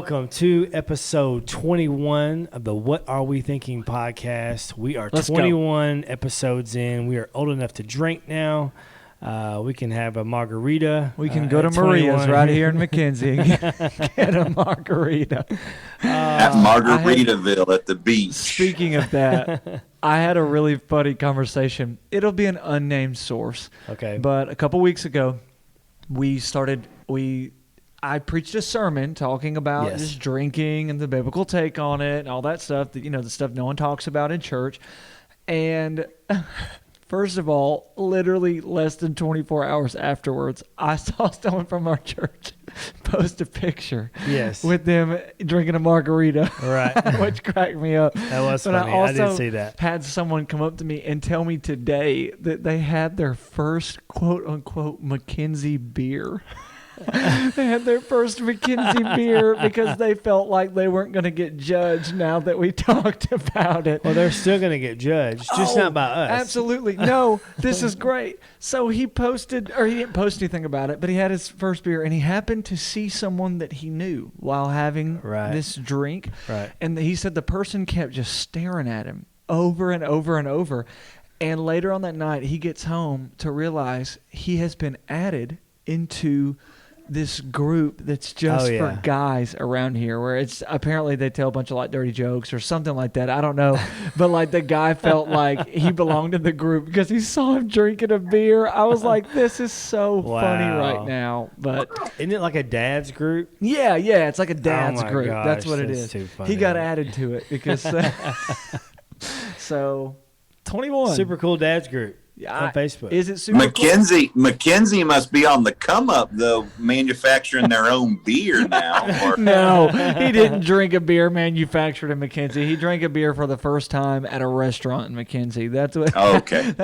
welcome to episode 21 of the What Are We Thinking podcast. We are 21 episodes in. We are old enough to drink now. We can have a margarita. We can go to Maria's right here in McKenzie. Get a margarita. At Margaritaville at the beach. Speaking of that, I had a really funny conversation. It'll be an unnamed source. Okay. But a couple weeks ago, I preached a sermon talking about just drinking and the biblical take on it and all that stuff, that, the stuff no one talks about in church. And first of all, literally less than 24 hours afterwards, I saw someone from our church post a picture with them drinking a margarita, right? Which cracked me up. That was but funny. I also did see that. Had someone come up to me and tell me today that they had their first quote-unquote McKenzie beer. They had their first McKenzie beer because they felt like they weren't going to get judged now that we talked about it. Well, they're still going to get judged, just not by us. Absolutely. No, this is great. So he posted, or he didn't post anything about it, but he had his first beer, and he happened to see someone that he knew while having this drink. Right. And he said the person kept just staring at him over and over and over. And later on that night, he gets home to realize he has been added into this group that's just for guys around here, where it's apparently they tell a bunch of like dirty jokes or something like that. I don't know. But like the guy felt like he belonged in the group because he saw him drinking a beer. I was like, this is so funny right now. But isn't it like a dad's group? Yeah. It's like a dad's group. Gosh, that's what it is. Too funny. He got added to it because so 21. Super cool dad's group. On Facebook. Is it super McKenzie must be on the come up though, manufacturing their own beer now. No, he didn't drink a beer manufactured in McKenzie. He drank a beer for the first time at a restaurant in McKenzie. That's what. Okay.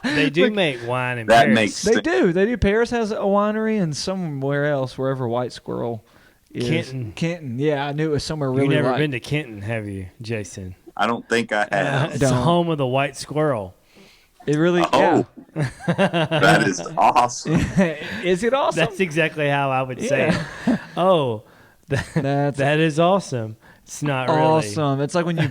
They do make wine in that Paris. Makes sense. They do. Paris has a winery, and somewhere else, wherever White Squirrel is. Kenton. Yeah, I knew it was somewhere really. You've never been to Kenton, have you, Jason? I don't think I have. It's the home of the White Squirrel. It really, that is awesome. Is it awesome? That's exactly how I would say it. Oh, that is awesome. It's not really. Awesome. It's like when you,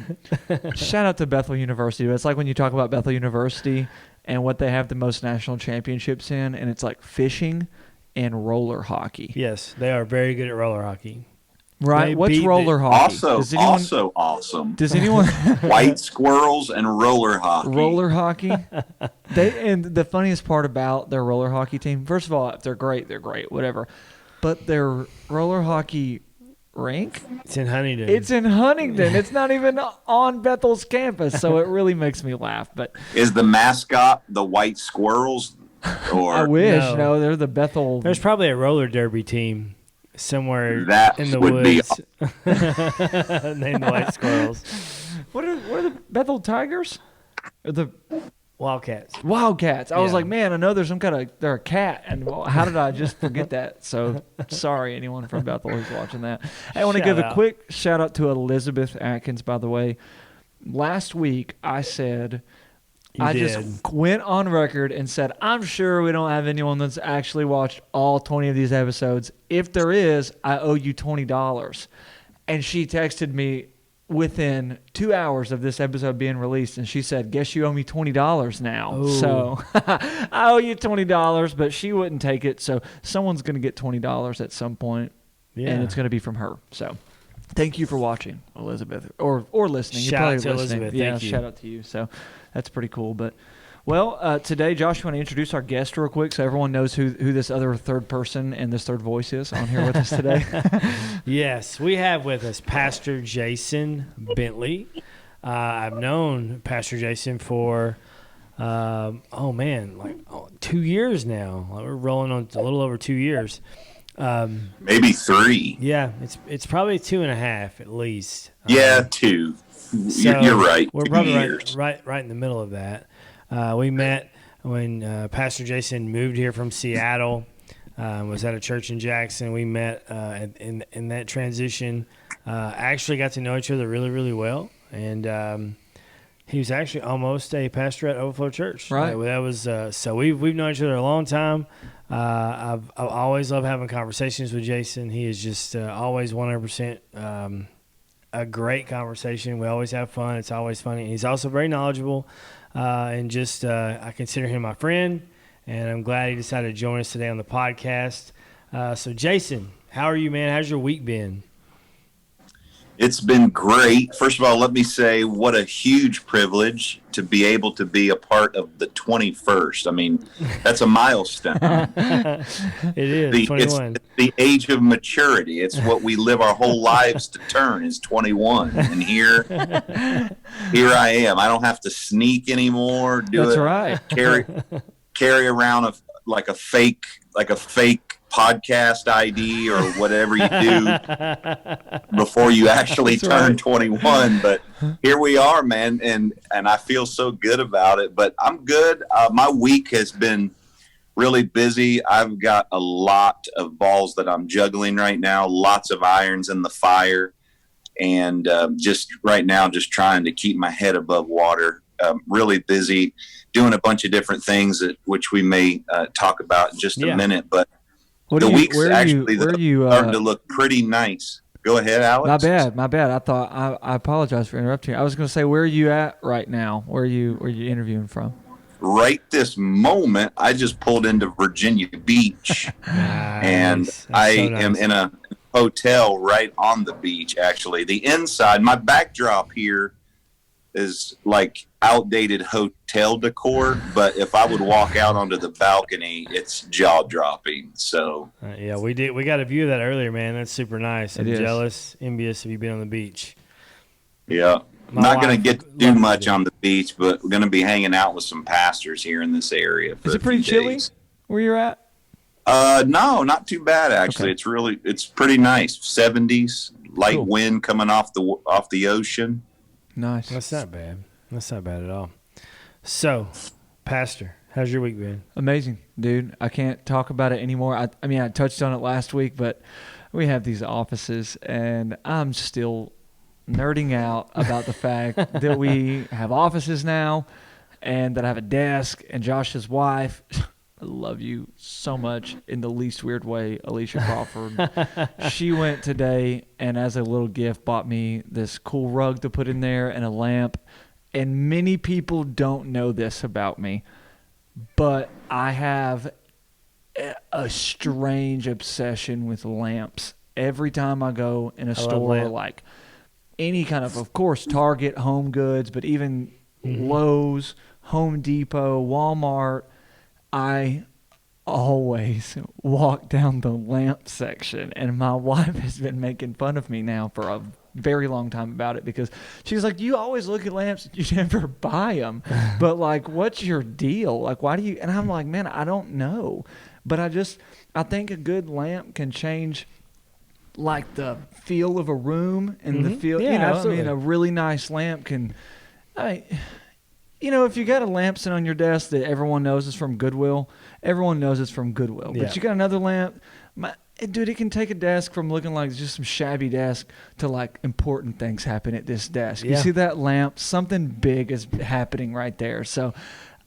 shout out to Bethel University, but it's like when you talk about Bethel University and what they have the most national championships in, and it's like fishing and roller hockey. Yes, they are very good at roller hockey. Right. What's roller hockey? Also awesome. Does anyone White squirrels and roller hockey? Roller hockey. And the funniest part about their roller hockey team, first of all, if they're great, whatever. But their roller hockey rink? It's in Huntington. It's not even on Bethel's campus, so it really makes me laugh. But is the mascot the white squirrels? Or I wish. No, they're the Bethel. There's probably a roller derby team somewhere that in the would woods named the White Squirrels. What are the Bethel Tigers? Or the Wildcats. I was like, man, I know there's they're a cat, and how did I just forget that? So sorry, anyone from Bethel who's watching that. Hey, I want to give a quick shout out to Elizabeth Atkins, by the way. Last week I said. Just went on record and said, I'm sure we don't have anyone that's actually watched all 20 of these episodes. If there is, I owe you $20. And she texted me within 2 hours of this episode being released, and she said, guess you owe me $20 now. Ooh. So I owe you $20, but she wouldn't take it. So someone's going to get $20 at some point, and it's going to be from her. So thank you for watching, Elizabeth, or listening. Shout out to Elizabeth. Yeah, thank you. Shout out to you. So that's pretty cool. But today, Josh, you want to introduce our guest real quick so everyone knows who this other third person and this third voice is on here with us today? Yes, we have with us Pastor Jason Bentley. I've known Pastor Jason for 2 years now. We're rolling on a little over 2 years. Maybe 3. Yeah, it's probably 2.5 at least. 2. So you're right. We're probably right in the middle of that. We met when Pastor Jason moved here from Seattle. Was at a church in Jackson. We met in that transition. Actually got to know each other really, really well. And he was actually almost a pastor at Overflow Church. Right. That was so we've known each other a long time. I've always loved having conversations with Jason. He is just always 100% a great conversation. We always have fun. It's always funny. He's also very knowledgeable, and just I consider him my friend, and I'm glad he decided to join us today on the podcast. So, Jason, how are you, man? How's your week been? It's been great. First of all, let me say what a huge privilege to be able to be a part of the 21st. I mean, that's a milestone. It is, 21. It's the age of maturity. It's what we live our whole lives to turn is 21. And here I am. I don't have to sneak anymore. That's right. Carry around a fake podcast ID or whatever you do before you actually turn 21. But here we are, man, and I feel so good about it. But I'm good. My week has been really busy. I've got a lot of balls that I'm juggling right now, lots of irons in the fire, and just right now just trying to keep my head above water. Really busy doing a bunch of different things which we may talk about in just a minute, but the week's actually starting to look pretty nice. Go ahead, Alex. My bad. I apologize for interrupting you. I was going to say, where are you at right now? Where are you interviewing from? Right this moment, I just pulled into Virginia Beach, and I am in a hotel right on the beach, actually. The inside, my backdrop here is like outdated hotel decor, but if I would walk out onto the balcony, it's jaw-dropping. So we got a view of that earlier, man. That's super nice. I'm jealous, envious. Have you been on the beach? Yeah. Not going to get to do much on the beach, but we're going to be hanging out with some pastors here in this area. Is it pretty chilly where you're at? No, not too bad actually. Okay. It's pretty nice. 70s, light wind coming off the ocean. Nice. That's not bad. That's not bad at all. So, Pastor, how's your week been? Amazing, dude. I can't talk about it anymore. I mean, I touched on it last week, but we have these offices, and I'm still nerding out about the fact that we have offices now and that I have a desk, and Josh's wife, I love you so much in the least weird way, Alicia Crawford. She went today and as a little gift bought me this cool rug to put in there and a lamp. And many people don't know this about me, but I have a strange obsession with lamps. Every time I go in a store, like any kind of course, Target, Home Goods, but even Lowe's, Home Depot, Walmart, I always walk down the lamp section, and my wife has been making fun of me now for a very long time about it because she's like, you always look at lamps, you never buy them, but like, what's your deal? Like, why do you? And I'm like, man, I don't know, but I think a good lamp can change like the feel of a room and the feel, absolutely. I mean, a really nice lamp can, if you got a lamp sitting on your desk that everyone knows is from Goodwill, everyone knows it's from Goodwill. But you got another lamp, dude, it can take a desk from looking like just some shabby desk to like important things happen at this desk. You see that lamp, something big is happening right there. So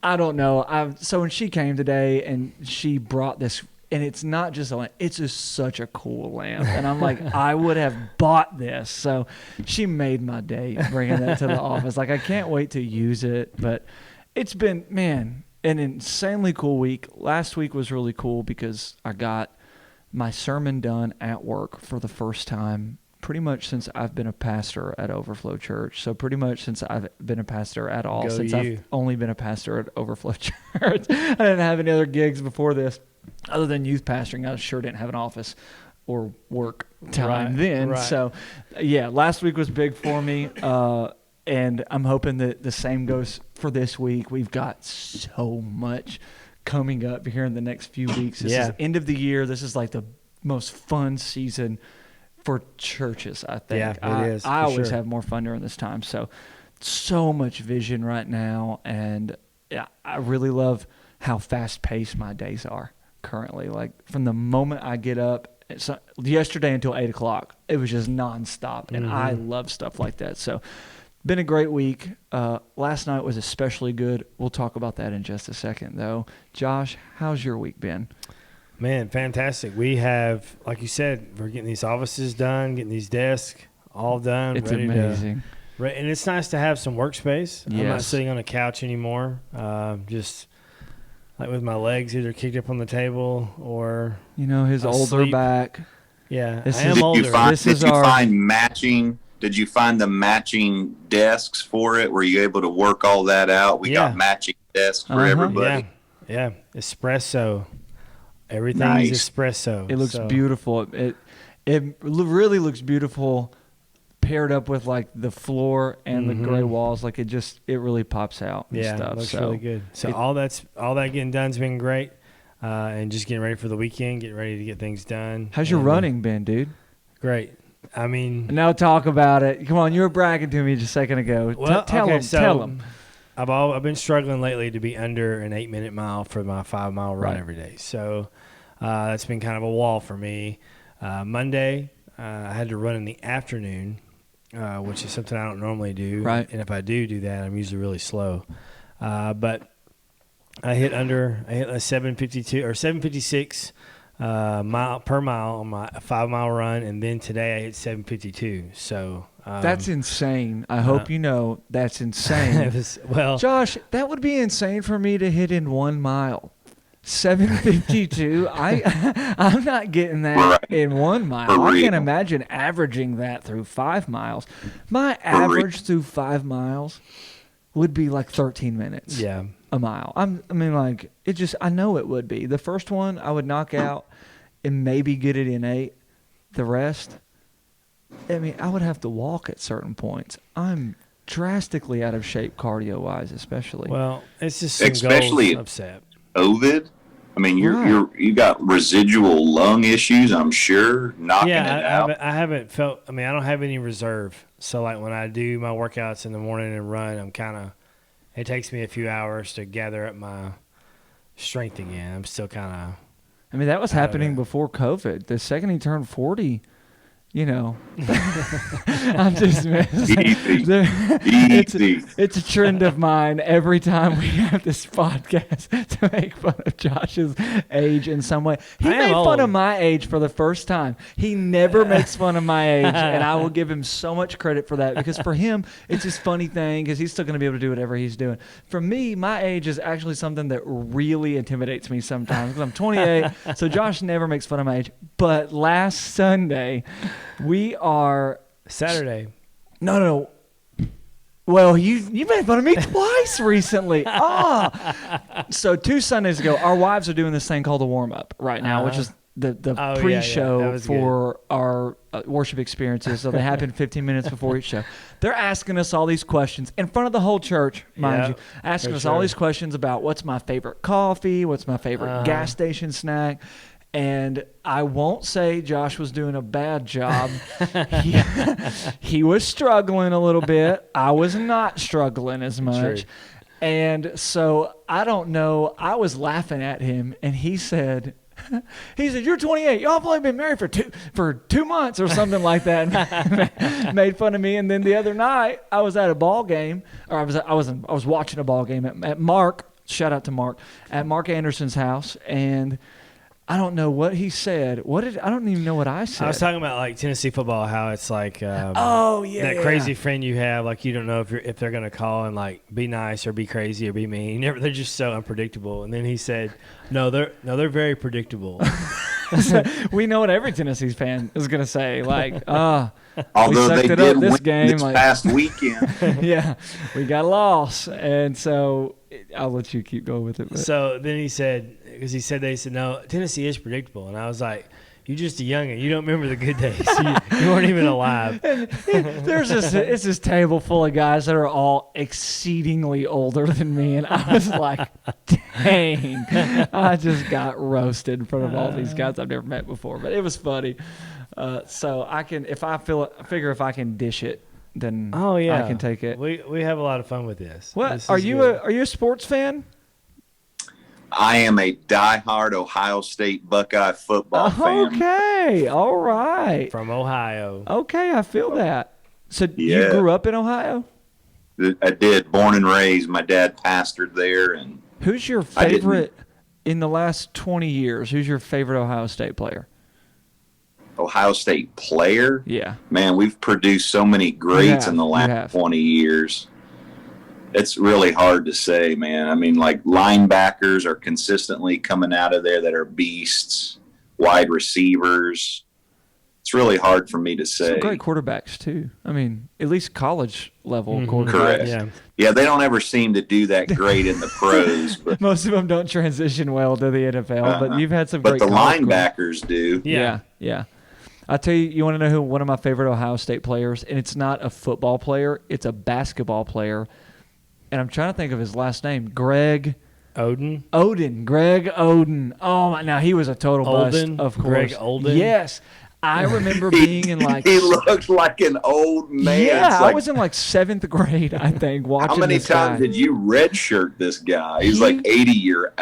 I don't know. So when she came today and she brought this, and it's not just a lamp, it's just such a cool lamp. And I'm like, I would have bought this. So she made my day bringing that to the office. Like, I can't wait to use it. But it's been, man, an insanely cool week. Last week was really cool because I got my sermon done at work for the first time pretty much since I've been a pastor at Overflow Church. So pretty much since I've been a pastor at all. I've only been a pastor at Overflow Church. I didn't have any other gigs before this other than youth pastoring. I sure didn't have an office or work time then. Right. So, last week was big for me. And I'm hoping that the same goes for this week. We've got so much coming up here in the next few weeks. This is end of the year. This is like the most fun season for churches, I think. Yeah, it is. I always have more fun during this time. So much vision right now. And I really love how fast-paced my days are currently. Like, from the moment I get up, yesterday until 8 o'clock, it was just nonstop. And I love stuff like that. So, been a great week. Last night was especially good. We'll talk about that in just a second, though. Josh, how's your week been? Man, fantastic. We have, like you said, we're getting these offices done, getting these desks all done. It's ready amazing. And it's nice to have some workspace. Yes. I'm not sitting on a couch anymore. Just like with my legs either kicked up on the table or his older asleep. back. Yeah, This I is- am older. Did you find matching? Did you find the matching desks for it? Were you able to work all that out? We got matching desks for everybody. Yeah, espresso. Everything's Nice. espresso. It looks beautiful. It really looks beautiful paired up with like the floor and the gray walls. Like it really pops out and stuff. It looks really good. So all that getting done's been great. And just getting ready for the weekend, getting ready to get things done. How's your running been, dude? Great. I mean, now talk about it. Come on, you were bragging to me just a second ago. Well, tell them. I've been struggling lately to be under an 8-minute mile for my 5-mile run every day. So that's been kind of a wall for me. Monday, I had to run in the afternoon, which is something I don't normally do. Right. And if I do that, I'm usually really slow. But I hit a 7:52 or 7:56 mile per mile on my 5-mile run, and then today I hit 7:52. So that's insane. I hope you know that's insane. Well, Josh, that would be insane for me to hit in 1 mile. 7:52. I'm not getting that in 1 mile. I can't imagine averaging that through 5 miles. My average through 5 miles would be like 13 minutes. Yeah. A mile. I know it would be. The first one I would knock out and maybe get it in 8. The rest, I would have to walk at certain points. I'm drastically out of shape cardio-wise, especially. Well, it's just some especially goals upset. COVID. I mean, you got residual lung issues, I'm sure, knocking it out. I haven't felt. I don't have any reserve. So like when I do my workouts in the morning and run, it takes me a few hours to gather up my strength again. I'm still kind of. That was happening before COVID. The second he turned 40, I'm just messing. Easy. It's a trend of mine every time we have this podcast to make fun of Josh's age in some way. He made fun of my age for the first time. He never makes fun of my age, and I will give him so much credit for that because for him, it's his funny thing because he's still going to be able to do whatever he's doing. For me, my age is actually something that really intimidates me sometimes because I'm 28, so Josh never makes fun of my age. But last Sunday, we are Saturday. No. Well, you made fun of me twice recently. So 2 Sundays ago, our wives are doing this thing called the warm up right now, which is the pre-show for our worship experiences. So they happen 15 minutes before each show. They're asking us all these questions in front of the whole church, mind you, asking us all these questions about what's my favorite coffee, what's my favorite gas station snack. And I won't say Josh was doing a bad job. He was struggling a little bit. I was not struggling as much. True. And so I don't know. I was laughing at him, and he said, "You're 28. Y'all have only been married for 2 months or something like that." And made fun of me. And then the other night, I was at a ball game, or I was watching a ball game at Mark. Shout out to Mark at Mark Anderson's house, and I don't know what he said. I don't even know what I said. I was talking about like Tennessee football, how it's like that crazy friend you have, like you don't know if they're gonna call and like be nice or be crazy or be mean. They're just so unpredictable. And then he said, "No, they're very predictable." We know what every Tennessee fan is gonna say. Like, although they did win this past weekend. Yeah, we got lost, and so I'll let you keep going with it. But. So then he said, because they said, no, Tennessee is predictable. And I was like, you're just a youngin'. You don't remember the good days. You weren't even alive. It's this table full of guys that are all exceedingly older than me. And I was like, dang, I just got roasted in front of all these guys I've never met before. But it was funny. So I can, if I figure if I can dish it, then I can take it. We have a lot of fun with this. What are you a sports fan? I am a diehard Ohio State Buckeye football fan. Okay, all right. From Ohio. Okay, I feel that. So you grew up in Ohio? I did. Born and raised. My dad pastored there, and who's your favorite in the last 20 years, who's your favorite Ohio State player? Ohio State player? Yeah. Man, we've produced so many greats in the last 20 years. It's really hard to say, man. I mean, like, linebackers are consistently coming out of there that are beasts. Wide receivers. It's really hard for me to say. Some great quarterbacks, too. I mean, at least college level quarterbacks. Correct. Yeah, they don't ever seem to do that great in the pros. But most of them don't transition well to the NFL, but you've had some great But the linebackers do. Yeah. I'll tell you, you want to know who one of my favorite Ohio State players, and it's not a football player, it's a basketball player, and I'm trying to think of his last name, Greg Oden. Greg Oden. Oh, my, now he was a total bust, of course. Greg Oden? Yes. I remember being in like... He looked like an old man. Yeah, I was in like 7th grade, I think, watching How many this times guy. did you redshirt this guy? He's like 82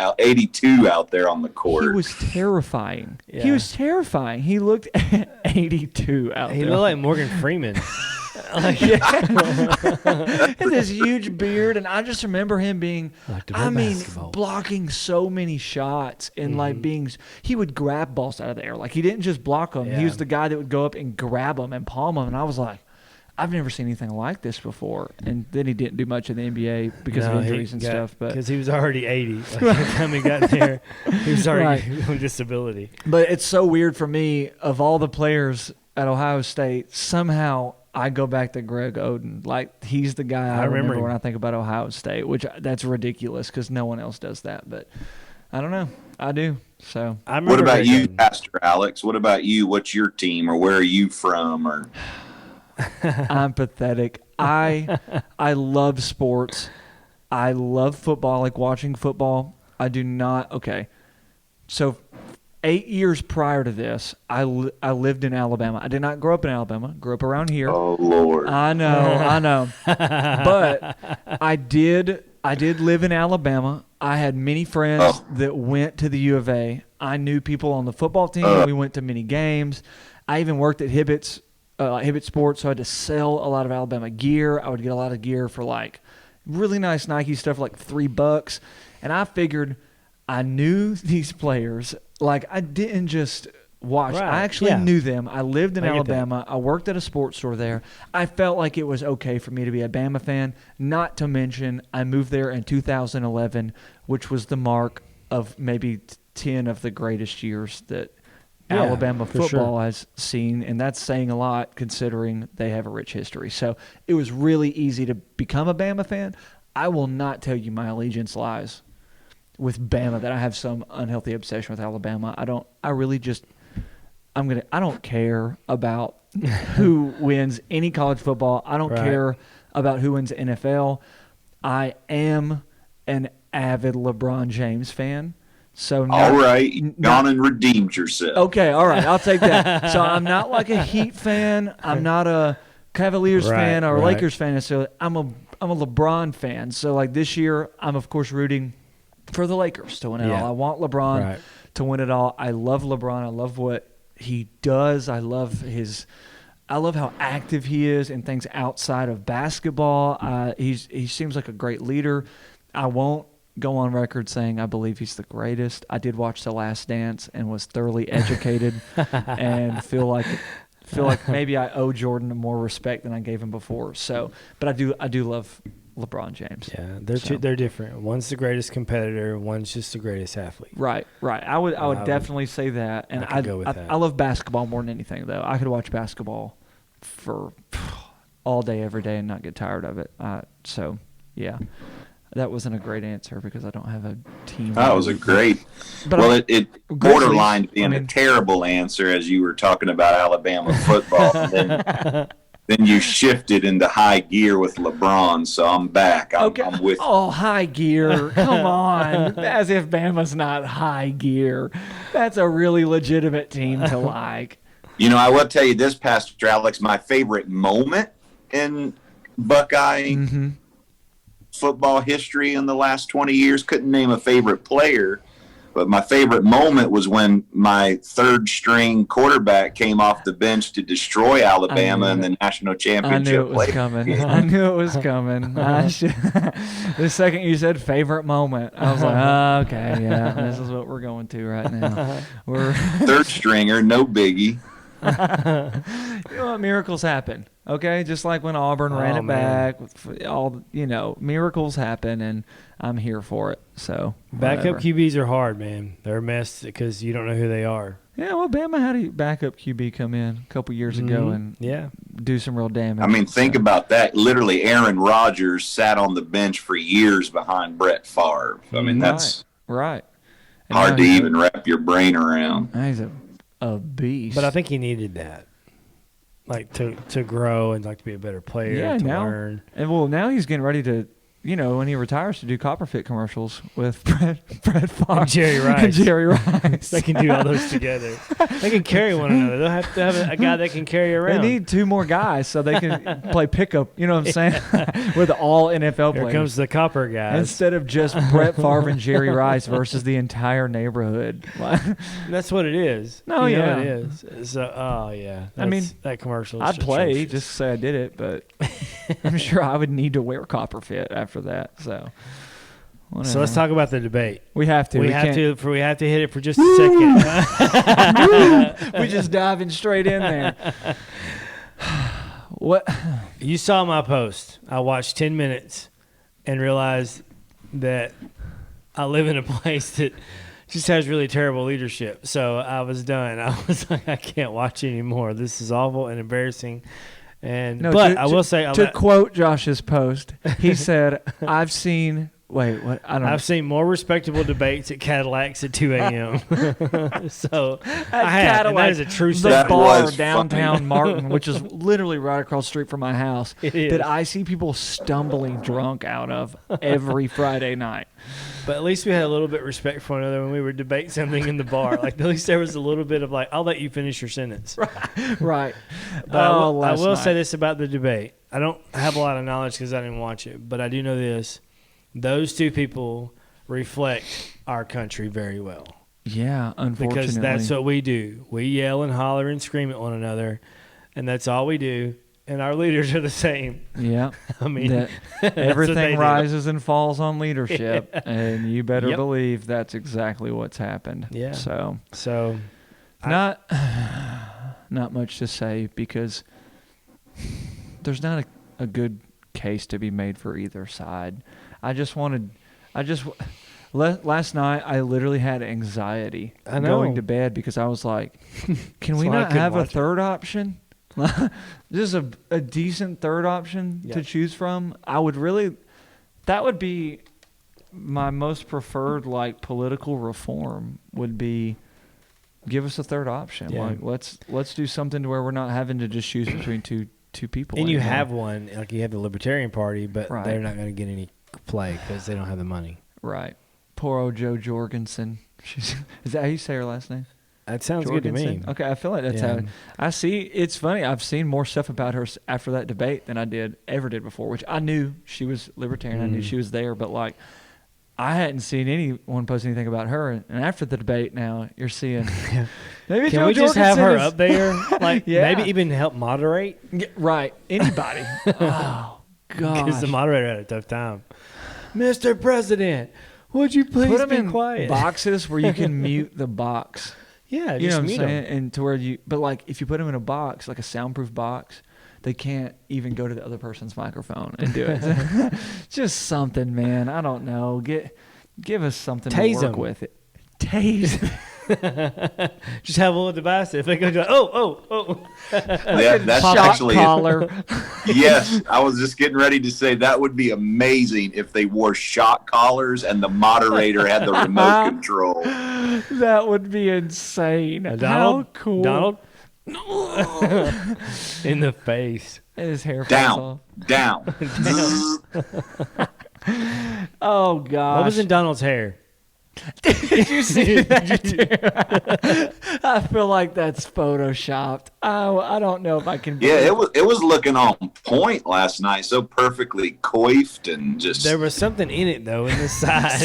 out there on the court. He was terrifying. Yeah. He was terrifying. He looked 82 out there. He looked like Morgan Freeman. And this huge beard, and I just remember him being, blocking so many shots and like he would grab balls out of the air. Like he didn't just block them. He was the guy that would go up and grab them and palm them. And I was like, I've never seen anything like this before. And then he didn't do much in the NBA because of injuries and stuff. But because he was already 80 by the time he got there, he was already on disability. But it's so weird for me, of all the players at Ohio State, somehow I go back to Greg Oden. Like, he's the guy I remember when I think about Ohio State, which that's ridiculous because no one else does that. But I don't know. I do. So what about you, Pastor Alex? What about you? What's your team, or where are you from? Or I'm pathetic. I love sports. I love football, like watching football. I do not. Okay. So 8 years prior to this, I lived in Alabama. I did not grow up in Alabama. Grew up around here. Oh, Lord. I know. But I did live in Alabama. I had many friends that went to the U of A. I knew people on the football team. We went to many games. I even worked at Hibbett's Sports, so I had to sell a lot of Alabama gear. I would get a lot of gear for like really nice Nike stuff, like $3. And I figured I knew these players. Like, I didn't just watch. Right. I actually knew them. I lived in Alabama. I worked at a sports store there. I felt like it was okay for me to be a Bama fan. Not to mention, I moved there in 2011, which was the mark of maybe 10 of the greatest years that Alabama football has seen, and that's saying a lot considering they have a rich history. So it was really easy to become a Bama fan. I will not tell you my allegiance lies with Bama, that I have some unhealthy obsession with Alabama. I don't care about who wins any college football. I don't care about who wins NFL. I am an avid LeBron James fan. So all right, you've gone and redeemed yourself. Okay, all right, I'll take that. So I'm not like a Heat fan. I'm not a Cavaliers fan or Lakers fan. So I'm a LeBron fan. So like this year, I'm of course rooting for the Lakers to win it all. I want LeBron to win it all. I love LeBron. I love what he does. I love how active he is in things outside of basketball. He seems like a great leader. I won't go on record saying I believe he's the greatest. I did watch The Last Dance and was thoroughly educated and feel like maybe I owe Jordan more respect than I gave him before. So, but I do love LeBron James. Yeah, they're different. One's the greatest competitor. One's just the greatest athlete. Right. I would definitely say that. And I go with that. I love basketball more than anything, though. I could watch basketball for all day, every day, and not get tired of it. So, yeah. That wasn't a great answer because I don't have a team. That was a great. But it borderline being a terrible answer as you were talking about Alabama football. Then you shifted into high gear with LeBron, so I'm back. I'm with. Oh, high gear! Come on, as if Bama's not high gear. That's a really legitimate team to like. You know, I will tell you this, Pastor Alex. My favorite moment in Buckeye football history in the last 20 years, couldn't name a favorite player, But my favorite moment was when my third string quarterback came off the bench to destroy Alabama in the national championship. I knew it was coming. I knew it was coming. The second you said favorite moment, I was like, oh, okay, yeah, this is what we're going to right now. We're third stringer, no biggie. You know what? Miracles happen. Okay, just like when Auburn ran it back. All miracles happen, and I'm here for it. So backup QBs are hard, man. They're a mess because you don't know who they are. Yeah, well, Bama had a backup QB come in a couple years ago and do some real damage. I mean, think about that. Literally, Aaron Rodgers sat on the bench for years behind Brett Favre. I mean, that's right. Hard to even wrap your brain around. He's a beast. But I think he needed that, like to grow and like to be a better player. To learn. And now he's getting ready to, when he retires, to do Copperfit commercials with Brett Favre and Jerry Rice. They can do all those together. They can carry one another. They'll have to have a guy that can carry around. They need two more guys so they can play pickup. You know what I'm saying? With all NFL players. Here comes the Copper guys. Instead of just Brett Favre and Jerry Rice versus the entire neighborhood. That's what it is. No, you know it is. So, I mean, that commercial. I'd play just to say I did it, but I'm sure I would need to wear Copperfit after that. So let's talk about the debate. We have to. We have to hit it for just a second. We just diving straight in there. What? You saw my post. I watched 10 minutes and realized that I live in a place that just has really terrible leadership. So I was done. I was like, I can't watch anymore. This is awful and embarrassing. I will say, to quote Josh's post, he said, "I've seen." Wait, what? I don't know. I've seen more respectable debates at Cadillacs at 2 a.m. So I have. And that is a true statement. The bar downtown Martin, which is literally right across the street from my house, that I see people stumbling drunk out of every Friday night. But at least we had a little bit of respect for one another when we would debate something in the bar. Like, at least there was a little bit of like, I'll let you finish your sentence. Right. But I will say this about the debate. I don't have a lot of knowledge because I didn't watch it, but I do know this. Those two people reflect our country very well. Yeah, unfortunately. Because that's what we do. We yell and holler and scream at one another, and that's all we do. And our leaders are the same. Yeah. I mean, everything rises and falls on leadership, and you better believe that's exactly what's happened. Yeah. So not much to say because there's not a good case to be made for either side. Last night I literally had anxiety going to bed because I was like, can we not have a third option? Just a decent third option to choose from. That would be my most preferred political reform would be give us a third option. Yeah. Let's do something to where we're not having to just choose between two people. And you have one, like you have the Libertarian Party, but they're not going to get any play because they don't have the money. Right. Poor old Jo Jorgensen. Is that how you say her last name? That sounds Jorgensen? good to me. Okay, I feel like that's how I see. It's funny. I've seen more stuff about her after that debate than I ever did before, which I knew she was libertarian. I knew she was there, but I hadn't seen anyone post anything about her. And after the debate, now you're seeing. Maybe Can we just have her up there? Maybe even help moderate? Right. Anybody. Oh, God. Because the moderator had a tough time. Mr. President, would you please put them be quiet? In boxes where you can mute the box. Yeah, you know what I'm saying? Them. And to where if you put them in a box, like a soundproof box, they can't even go to the other person's microphone and do it. Just something, man. I don't know. Give us something to work with. It. Tase. Just have a little device. If they go to that's shock actually collar. Yes, I was just getting ready to say that would be amazing if they wore shock collars and the moderator had the remote control. That would be insane. How cool. Donald in the face. His hair down. Oh God. What was in Donald's hair? Did you see that? I feel like that's photoshopped. I don't know if I can. Yeah, it was looking on point last night, so perfectly coiffed and just. There was something in it though in the side.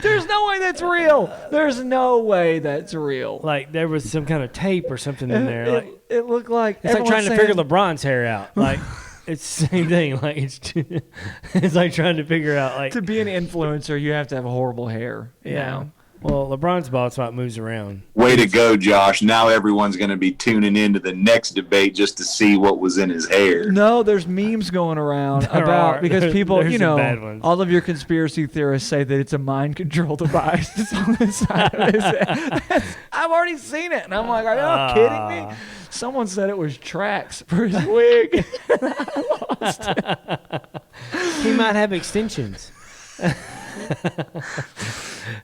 There's no way that's real. There's no way that's real. Like there was some kind of tape or something in there. Like it looked like it's like trying to figure LeBron's hair out. Like it's the same thing. Like it's like trying to figure out like to be an influencer, you have to have horrible hair. Yeah. Well, LeBron's bald spot moves around. Way to go, Josh. Now everyone's going to be tuning into the next debate just to see what was in his hair. No, there's memes going around because people, bad ones. all of your conspiracy theorists say that it's a mind control device that's on the side of his head. I've already seen it. And I'm like, are you kidding me? Someone said it was tracks for his wig. I lost it. He might have extensions.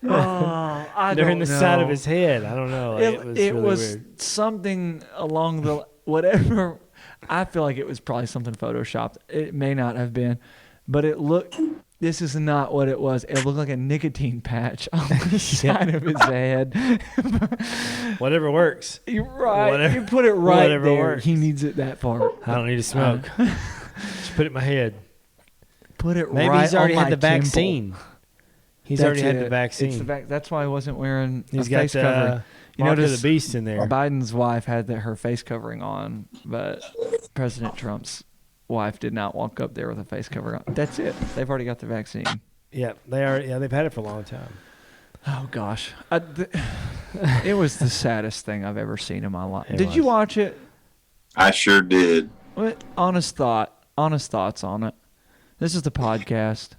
They're in the side of his head. I don't know. Like, it was really weird. Something along the whatever. I feel like it was probably something photoshopped. It may not have been, but it looked. This is not what it was. It looked like a nicotine patch on the side of his head. Whatever works. You're right. Whatever, you put it right whatever there. Works. He needs it that far. I don't need to smoke. Just put it in my head. Put it Maybe right. He's already on had the my vaccine. Temple. He's already had the vaccine. It's that's why he wasn't wearing He's a got face covering. You notice the beast in there. Biden's wife had her face covering on, but President Trump's wife did not walk up there with a face covering on. That's it. They've already got the vaccine. Yeah, they are. Yeah, they've had it for a long time. Oh gosh, it was the saddest thing I've ever seen in my life. Did was. you watch it? I sure did. What honest thoughts on it? This is the podcast.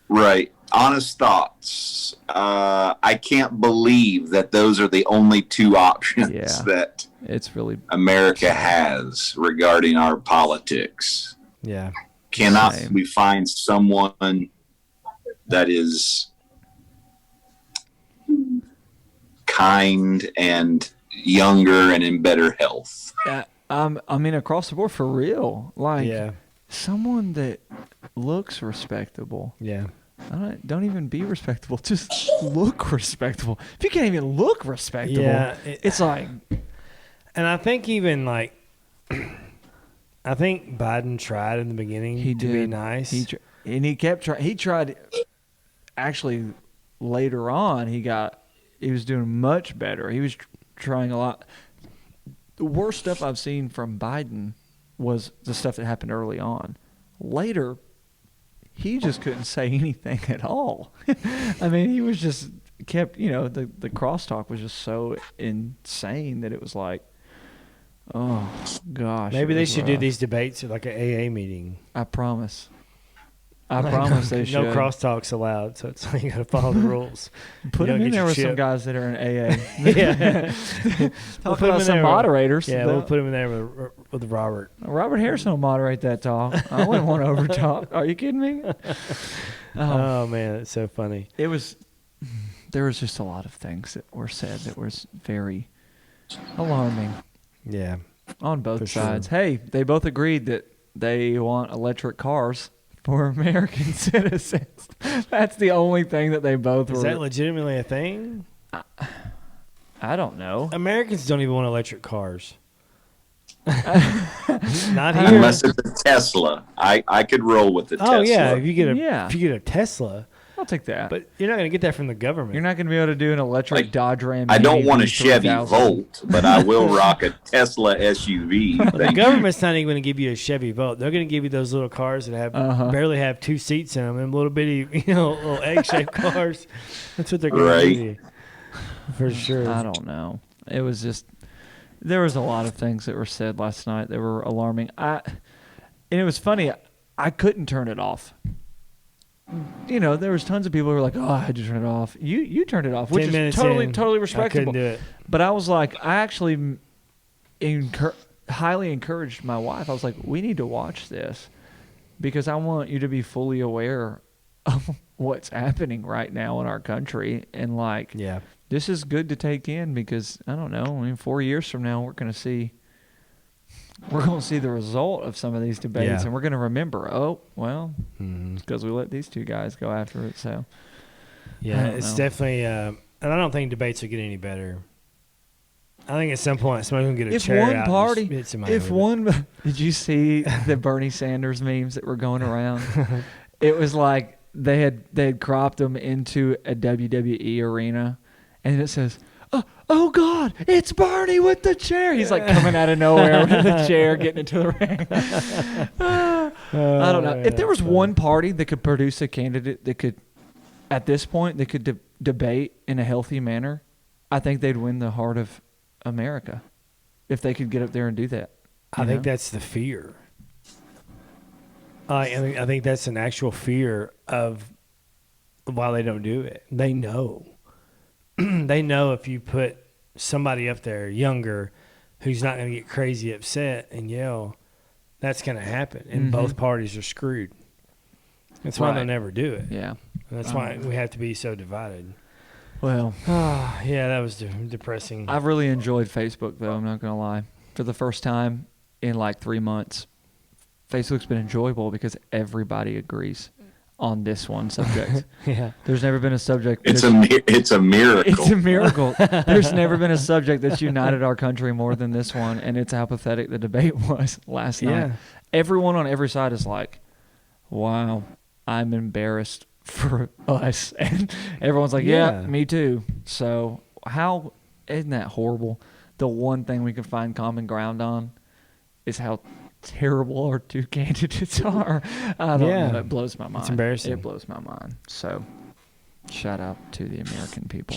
Right. Honest thoughts. I can't believe that those are the only two options that it's really America has regarding our politics. Yeah. Cannot we find someone that is kind and younger and in better health? I mean, across the board, for real. Like, someone that looks respectable. Yeah. Don't even be respectable. Just look respectable. If you can't even look respectable, it's like... And I think even, like... I think Biden tried in the beginning to be nice. He kept trying. He tried... Actually, later on, he was doing much better. He was trying a lot. The worst stuff I've seen from Biden was the stuff that happened early on. Later, he just couldn't say anything at all. I mean, he was just kept, the crosstalk was just so insane that it was like, oh, gosh. Maybe they should do these debates at like an AA meeting. I promise. I promise they should. No crosstalks allowed, so it's like you got to follow the rules. Put them in there with some guys that are in AA. Yeah. Talk about some moderators. We'll put them in there with Robert. Robert Harrison will moderate that talk. I wouldn't want to over talk. Are you kidding me? Oh, man, it's so funny. There was just a lot of things that were said that was very alarming. Yeah. On both sides. Sure. Hey, they both agreed that they want electric cars for American citizens. That's the only thing that they both were. Is that legitimately a thing? I don't know. Americans don't even want electric cars. Not here. Unless it's a Tesla. I could roll with the Tesla. Oh, yeah. If you get a Tesla. I'll take that. But you're not going to get that from the government. You're not going to be able to do an electric Dodge Ram. I don't want a Chevy Volt, but I will rock a Tesla SUV. The government's not even going to give you a Chevy Volt. They're going to give you those little cars that have barely have two seats in them, and little bitty, little egg-shaped cars. That's what they're going to give you. For sure. I don't know. It was just there was a lot of things that were said last night that were alarming. And it was funny. I couldn't turn it off. There was tons of people who were like, "Oh, I had to turn it off." You turned it off, which is totally respectable. I couldn't do it. But I was like, I actually highly encouraged my wife. I was like, "We need to watch this because I want you to be fully aware of what's happening right now in our country, and this is good to take in because I don't know. I mean, 4 years from now, we're going to see the result of some of these debates, and we're going to remember, it's because we let these two guys go after it. So, Yeah, it's definitely, and I don't think debates will get any better. I think at some point somebody's gonna get a chair out and hit somebody with it. Did you see the Bernie Sanders memes that were going around? It was like they had cropped them into a WWE arena, and it says, "Oh God, it's Bernie with the chair." He's like coming out of nowhere with the chair, getting into the ring. I don't know. If there was one party that could produce a candidate that could, at this point, they could debate in a healthy manner, I think they'd win the heart of America if they could get up there and do that. I think that's the fear. I think that's an actual fear of why they don't do it. They know. They know if you put somebody up there younger who's not going to get crazy upset and yell, that's going to happen. And both parties are screwed. That's why they'll never do it. Yeah. And that's why we have to be so divided. Well, yeah, that was depressing. I've really enjoyed Facebook, though. I'm not going to lie. For the first time in like 3 months, Facebook's been enjoyable because everybody agrees on this one subject. Yeah. There's never been a subject. It's a miracle. It's a miracle. There's never been a subject that's united our country more than this one, and it's how pathetic the debate was last night. Everyone on every side is like, wow, I'm embarrassed for us. And everyone's like, yeah, me too. So isn't that horrible? The one thing we can find common ground on is how terrible our two candidates are. I don't know. It blows my mind. It's embarrassing. It blows my mind. So shout out to the American people.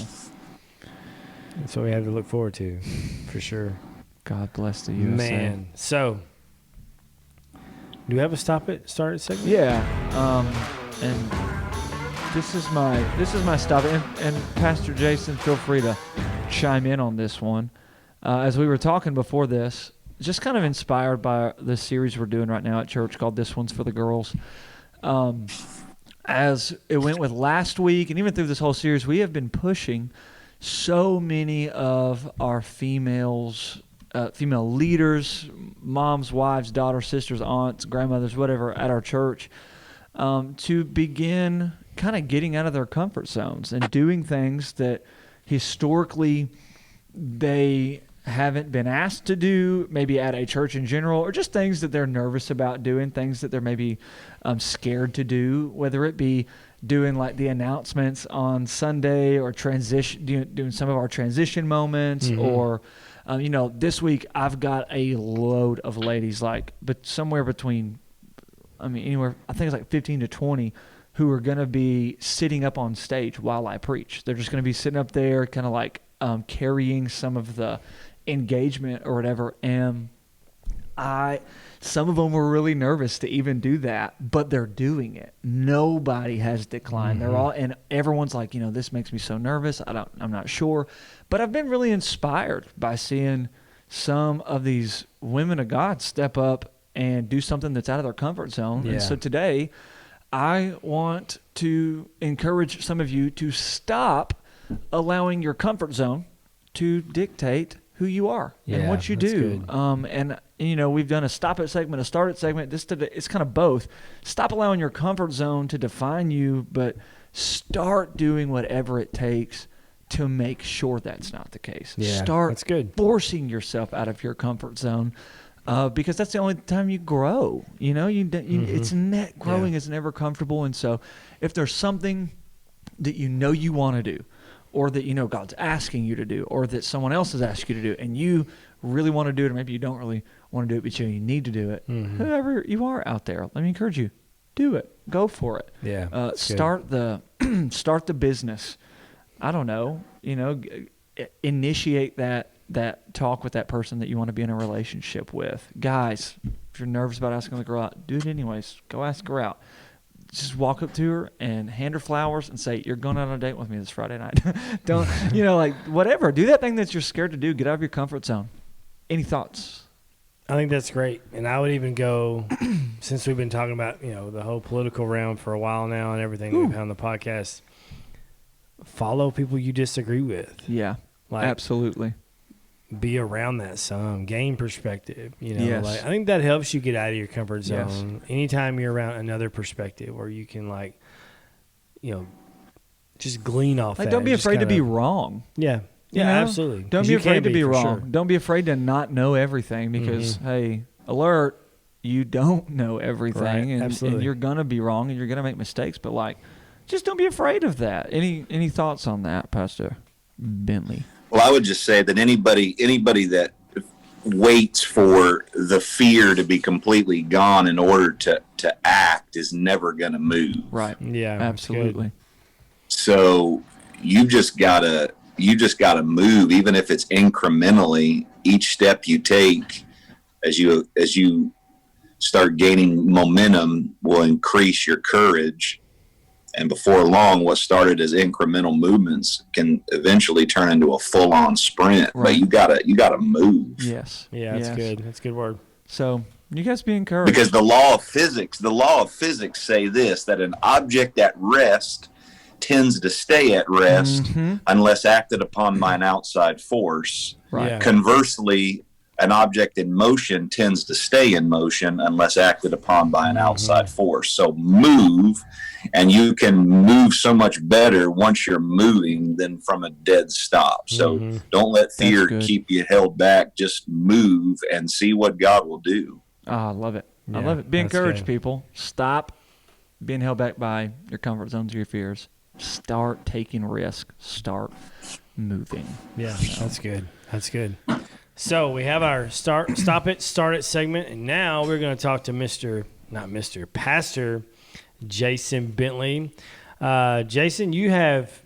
That's what we have to look forward to, for sure. God bless the USA. Man. So, do we have a start it segment? Yeah. And this is my stop it. And Pastor Jason, feel free to chime in on this one. As we were talking before this, just kind of inspired by the series we're doing right now at church called This One's for the Girls. As it went with last week, and even through this whole series, we have been pushing so many of our female leaders, moms, wives, daughters, sisters, aunts, grandmothers, whatever, at our church, to begin kind of getting out of their comfort zones and doing things that historically they haven't been asked to do, maybe at a church in general, or just things that they're nervous about doing, things that they're maybe scared to do, whether it be doing like the announcements on Sunday or doing some of our transition moments, or this week I've got a load of ladies, but somewhere between, anywhere, I think it's like 15 to 20 who are going to be sitting up on stage while I preach. They're just going to be sitting up there kind of like carrying some of the engagement or whatever, and some of them were really nervous to even do that, but they're doing it. Nobody has declined. They're all, and everyone's like, this makes me so nervous. I'm not sure, but I've been really inspired by seeing some of these women of God step up and do something that's out of their comfort zone. And so today I want to encourage some of you to stop allowing your comfort zone to dictate who you are and what you do. And we've done a stop it segment, a start it segment. It's kind of both. Stop allowing your comfort zone to define you, but start doing whatever it takes to make sure that's not the case. Start forcing yourself out of your comfort zone, because that's the only time you grow. Growing is never comfortable. And so if there's something that you want to do, or that God's asking you to do, or that someone else has asked you to do, and you really want to do it, or maybe you don't really want to do it, but you need to do it. Whoever you are out there, let me encourage you, do it. Go for it. Yeah. Start the business. I don't know. Initiate that talk with that person that you want to be in a relationship with. Guys, if you're nervous about asking the girl out, do it anyways. Go ask her out. Just walk up to her and hand her flowers and say, you're going out on a date with me this Friday night. Don't, whatever. Do that thing that you're scared to do. Get out of your comfort zone. Any thoughts? I think that's great. And I would even go, since we've been talking about, the whole political realm for a while now and everything we've had on the podcast, follow people you disagree with. Yeah, absolutely. Be around that some, gain perspective. I think that helps you get out of your comfort zone. Anytime you're around another perspective where you can just glean off Like, that. don't be Just afraid to kinda- be wrong. Yeah. You Yeah, know? absolutely. Don't 'Cause be you can afraid to be for wrong. sure. Don't be afraid to not know everything because, hey, alert, you don't know everything. Right, And absolutely. you're going to be wrong and you're going to make mistakes. But, like, just don't be afraid of that. Any thoughts on that, Pastor Bentley? Well, I would just say that anybody that waits for the fear to be completely gone in order to act is never going to move. Right. Yeah, Absolutely. So you just gotta move, even if it's incrementally. Each step you take as you start gaining momentum will increase your courage. And before long, what started as incremental movements can eventually turn into a full-on sprint. Right. But you gotta move. Yes. Yeah, that's yes. good. That's a good word. So you guys be encouraged. Because the law of physics say this, that an object at rest tends to stay at rest unless acted upon by an outside force. Right. Yeah. Conversely, an object in motion tends to stay in motion unless acted upon by an outside force. So move, and you can move so much better once you're moving than from a dead stop. So don't let fear keep you held back. Just move and see what God will do. I love it. Yeah, I love it. Be that's encouraged, good. people. Stop being held back by your comfort zones or your fears. Start taking risk. Start moving. Yeah, that's good. That's good. So we have our start it segment, and now we're going to talk to Pastor Jason Bentley. Jason, you have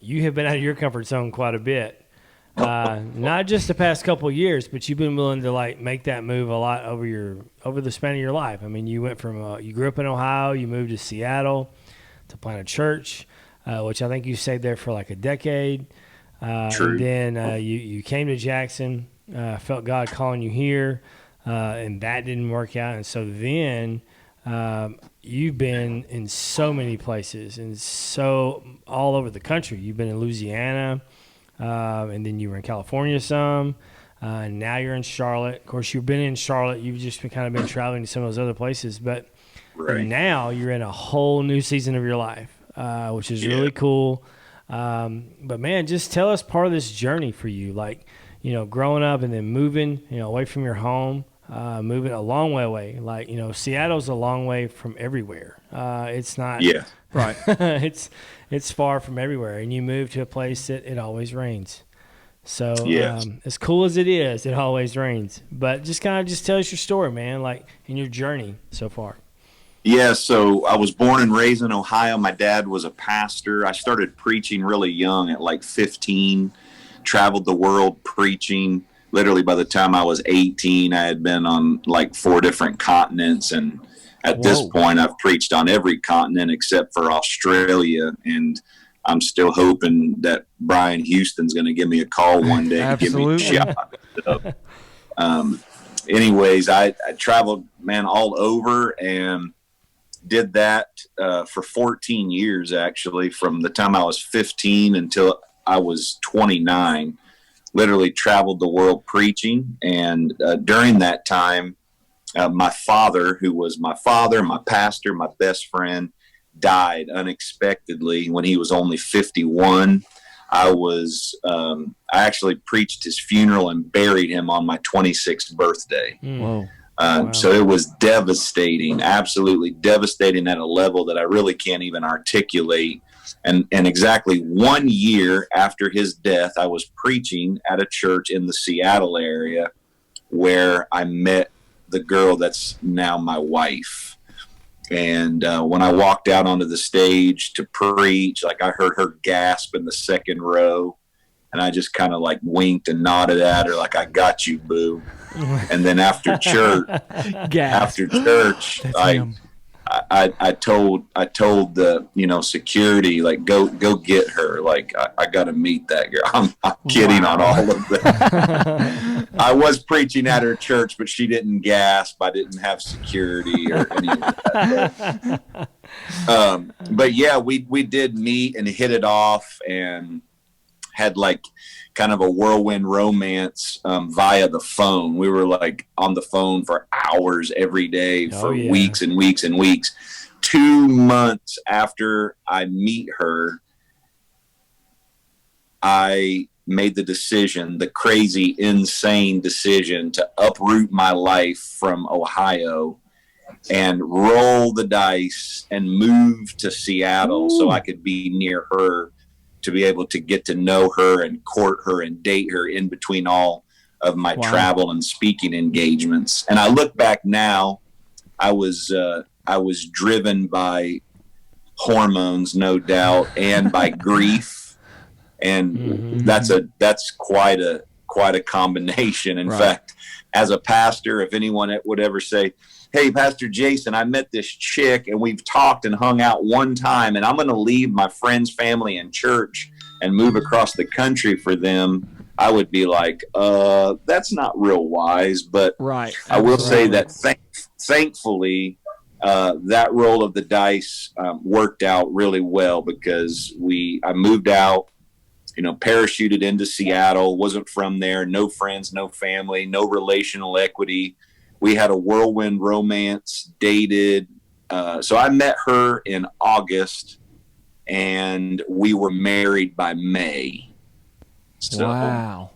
been out of your comfort zone quite a bit. Not just the past couple of years, but you've been willing to like make that move a lot over the span of your life. I mean, you went from you grew up in Ohio, you moved to Seattle to plant a church, which I think you stayed there for like a decade. True. And then you came to Jackson, felt God calling you here, and that didn't work out. And so then you've been in so many places and so all over the country. You've been in Louisiana, and then you were in California some, and now you're in Charlotte. Of course, you've been in Charlotte. You've just kind of been traveling to some of those other places. But now you're in a whole new season of your life, which is really cool. But man, just tell us part of this journey for you, like, growing up and then moving, away from your home, moving a long way away. Like, Seattle's a long way from everywhere. It's not, Right. it's far from everywhere. And you move to a place that it always rains. So, as cool as it is, it always rains, but just tell us your story, man, like in your journey so far. Yeah, so I was born and raised in Ohio. My dad was a pastor. I started preaching really young at like 15, traveled the world preaching. Literally by the time I was 18, I had been on like 4 different continents. And at this point, I've preached on every continent except for Australia. And I'm still hoping that Brian Houston's going to give me a call one day to give me a shot. So, anyways, I traveled, man, all over and did that for 14 years, actually, from the time I was 15 until I was 29. Literally traveled the world preaching. And during that time, my father, who was my pastor, my best friend, died unexpectedly when he was only 51. I actually preached his funeral and buried him on my 26th birthday. Whoa. So it was devastating, absolutely devastating at a level that I really can't even articulate. And exactly 1 year after his death, I was preaching at a church in the Seattle area where I met the girl that's now my wife. And when I walked out onto the stage to preach, like I heard her gasp in the second row. And I just kind of like winked and nodded at her like, I got you, boo. And then after church, I told the security, like, go get her. Like I got to meet that girl. I'm kidding on all of that. I was preaching at her church, but she didn't gasp. I didn't have security or any of that. But yeah, we did meet and hit it off and had like kind of a whirlwind romance via the phone. We were like on the phone for hours every day for weeks and weeks and weeks. 2 months after I meet her, I made the crazy, insane decision to uproot my life from Ohio and roll the dice and move to Seattle so I could be near her, to be able to get to know her and court her and date her in between all of my travel and speaking engagements. And I look back now, I was driven by hormones, no doubt, and by grief. And that's quite a combination. In fact, as a pastor, if anyone would ever say, "Hey, Pastor Jason, I met this chick and we've talked and hung out one time, and I'm going to leave my friends, family, and church and move across the country for them," I would be like, that's not real wise. But I will say that thankfully, that roll of the dice worked out really well, because I moved out, parachuted into Seattle, wasn't from there, no friends, no family, no relational equity. We had a whirlwind romance, dated. So I met her in August, and we were married by May. So, wow.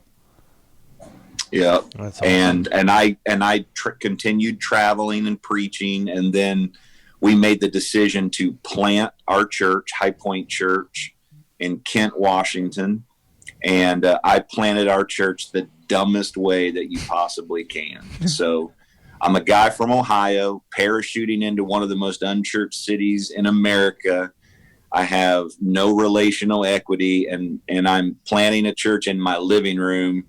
Yeah. That's awesome. And I continued traveling and preaching. And then we made the decision to plant our church, High Point Church, in Kent, Washington. And I planted our church the dumbest way that you possibly can. So I'm a guy from Ohio, parachuting into one of the most unchurched cities in America. I have no relational equity, and I'm planting a church in my living room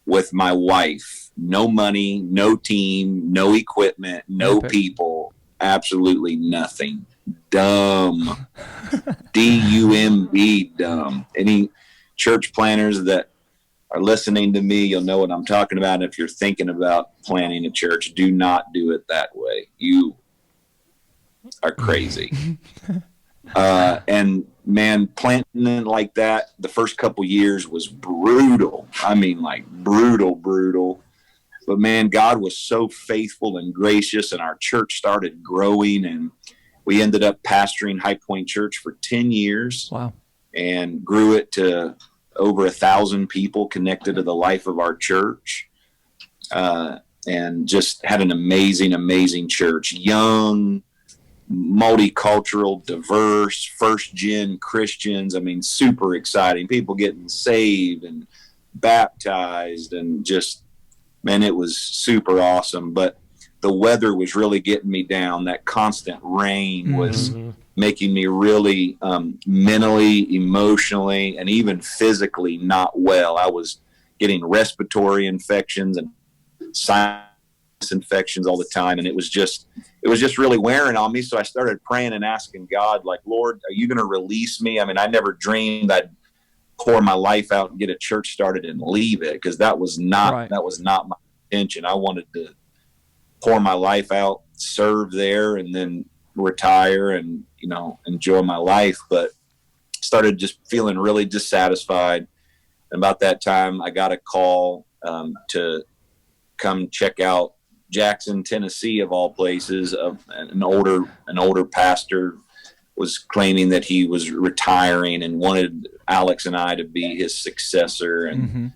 with my wife. No money, no team, no equipment, no people, absolutely nothing. Dumb. D-U-M-B, dumb. Any church planners that are listening to me, you'll know what I'm talking about. If you're thinking about planning a church, do not do it that way. You are crazy. And man, planting it like that, the first couple years was brutal. I mean, like brutal. But man, God was so faithful and gracious, and our church started growing, and we ended up pastoring High Point Church for 10 years. Wow. And grew it to over 1,000 people connected to the life of our church. And just had an amazing church. Young, multicultural, diverse, first-gen Christians. I mean, super exciting. People getting saved and baptized, and just, man, it was super awesome. But the weather was really getting me down. That constant rain was making me really mentally, emotionally, and even physically not well. I was getting respiratory infections and sinus infections all the time, and it was just really wearing on me. So I started praying and asking God, like, Lord, are you going to release me? I mean, I never dreamed I'd pour my life out and get a church started and leave it, because that was not my intention. I wanted to pour my life out, serve there, and then retire and enjoy my life. But started just feeling really dissatisfied. And about that time, I got a call to come check out Jackson, Tennessee, of all places. An older pastor was claiming that he was retiring and wanted Alex and I to be his successor. And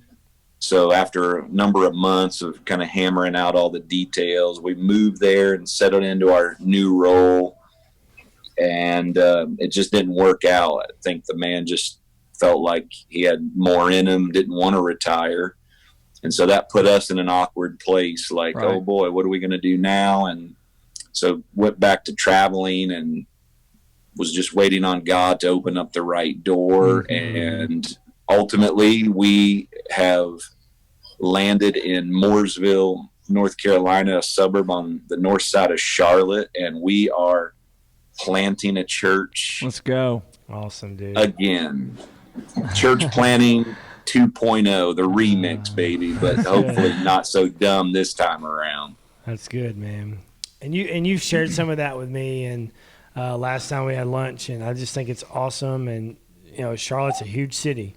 so after a number of months of kind of hammering out all the details, we moved there and settled into our new role. And it just didn't work out. I think the man just felt like he had more in him, didn't want to retire. And so that put us in an awkward place, like, oh boy, what are we going to do now? And so went back to traveling and was just waiting on God to open up the right door. And ultimately we have landed in Mooresville, North Carolina, a suburb on the north side of Charlotte. And we are planting a church. Let's go. Awesome, dude. Again, church planting 2.0, the remix, baby, but hopefully not so dumb this time around. That's good, man. And you've shared some of that with me, and last time we had lunch, and I just think it's awesome. And Charlotte's a huge city.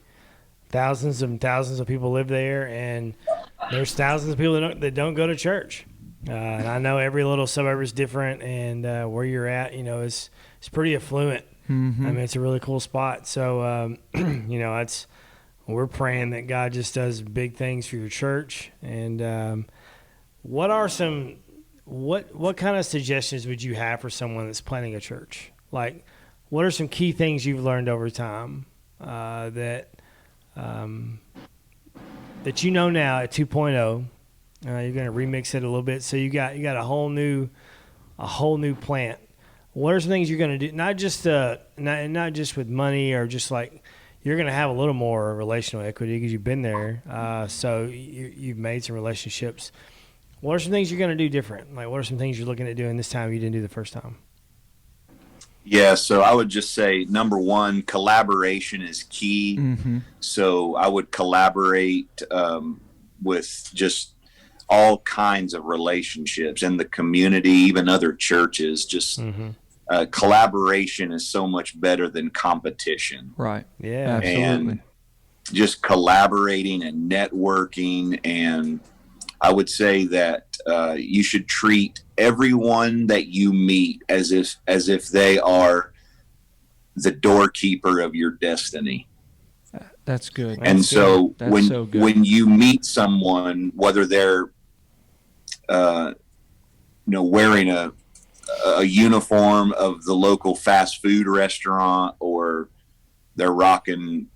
Thousands and thousands of people live there, and there's thousands of people that don't go to church. And I know every little suburb is different, and where you're at, it's pretty affluent. I mean, it's a really cool spot. So, it's We're praying that God just does big things for your church. And what kind of suggestions would you have for someone that's planning a church? Like, what are some key things you've learned over time that you know now at 2.0? You're going to remix it a little bit, so you got a whole new plant. What are some things you're going to do? Not just with money, or just like you're going to have a little more relational equity because you've been there. So you've made some relationships. What are some things you're going to do different? Like, what are some things you're looking at doing this time you didn't do the first time? Yeah, so I would just say, number one, collaboration is key. Mm-hmm. So I would collaborate with just all kinds of relationships in the community, even other churches. Just collaboration is so much better than competition. Right. Yeah, absolutely. And just collaborating and networking. And I would say that you should treat everyone that you meet as if they are the doorkeeper of your destiny. That's good. And That's so good. That's so good. when you meet someone, whether they're wearing a uniform of the local fast food restaurant, or they're rocking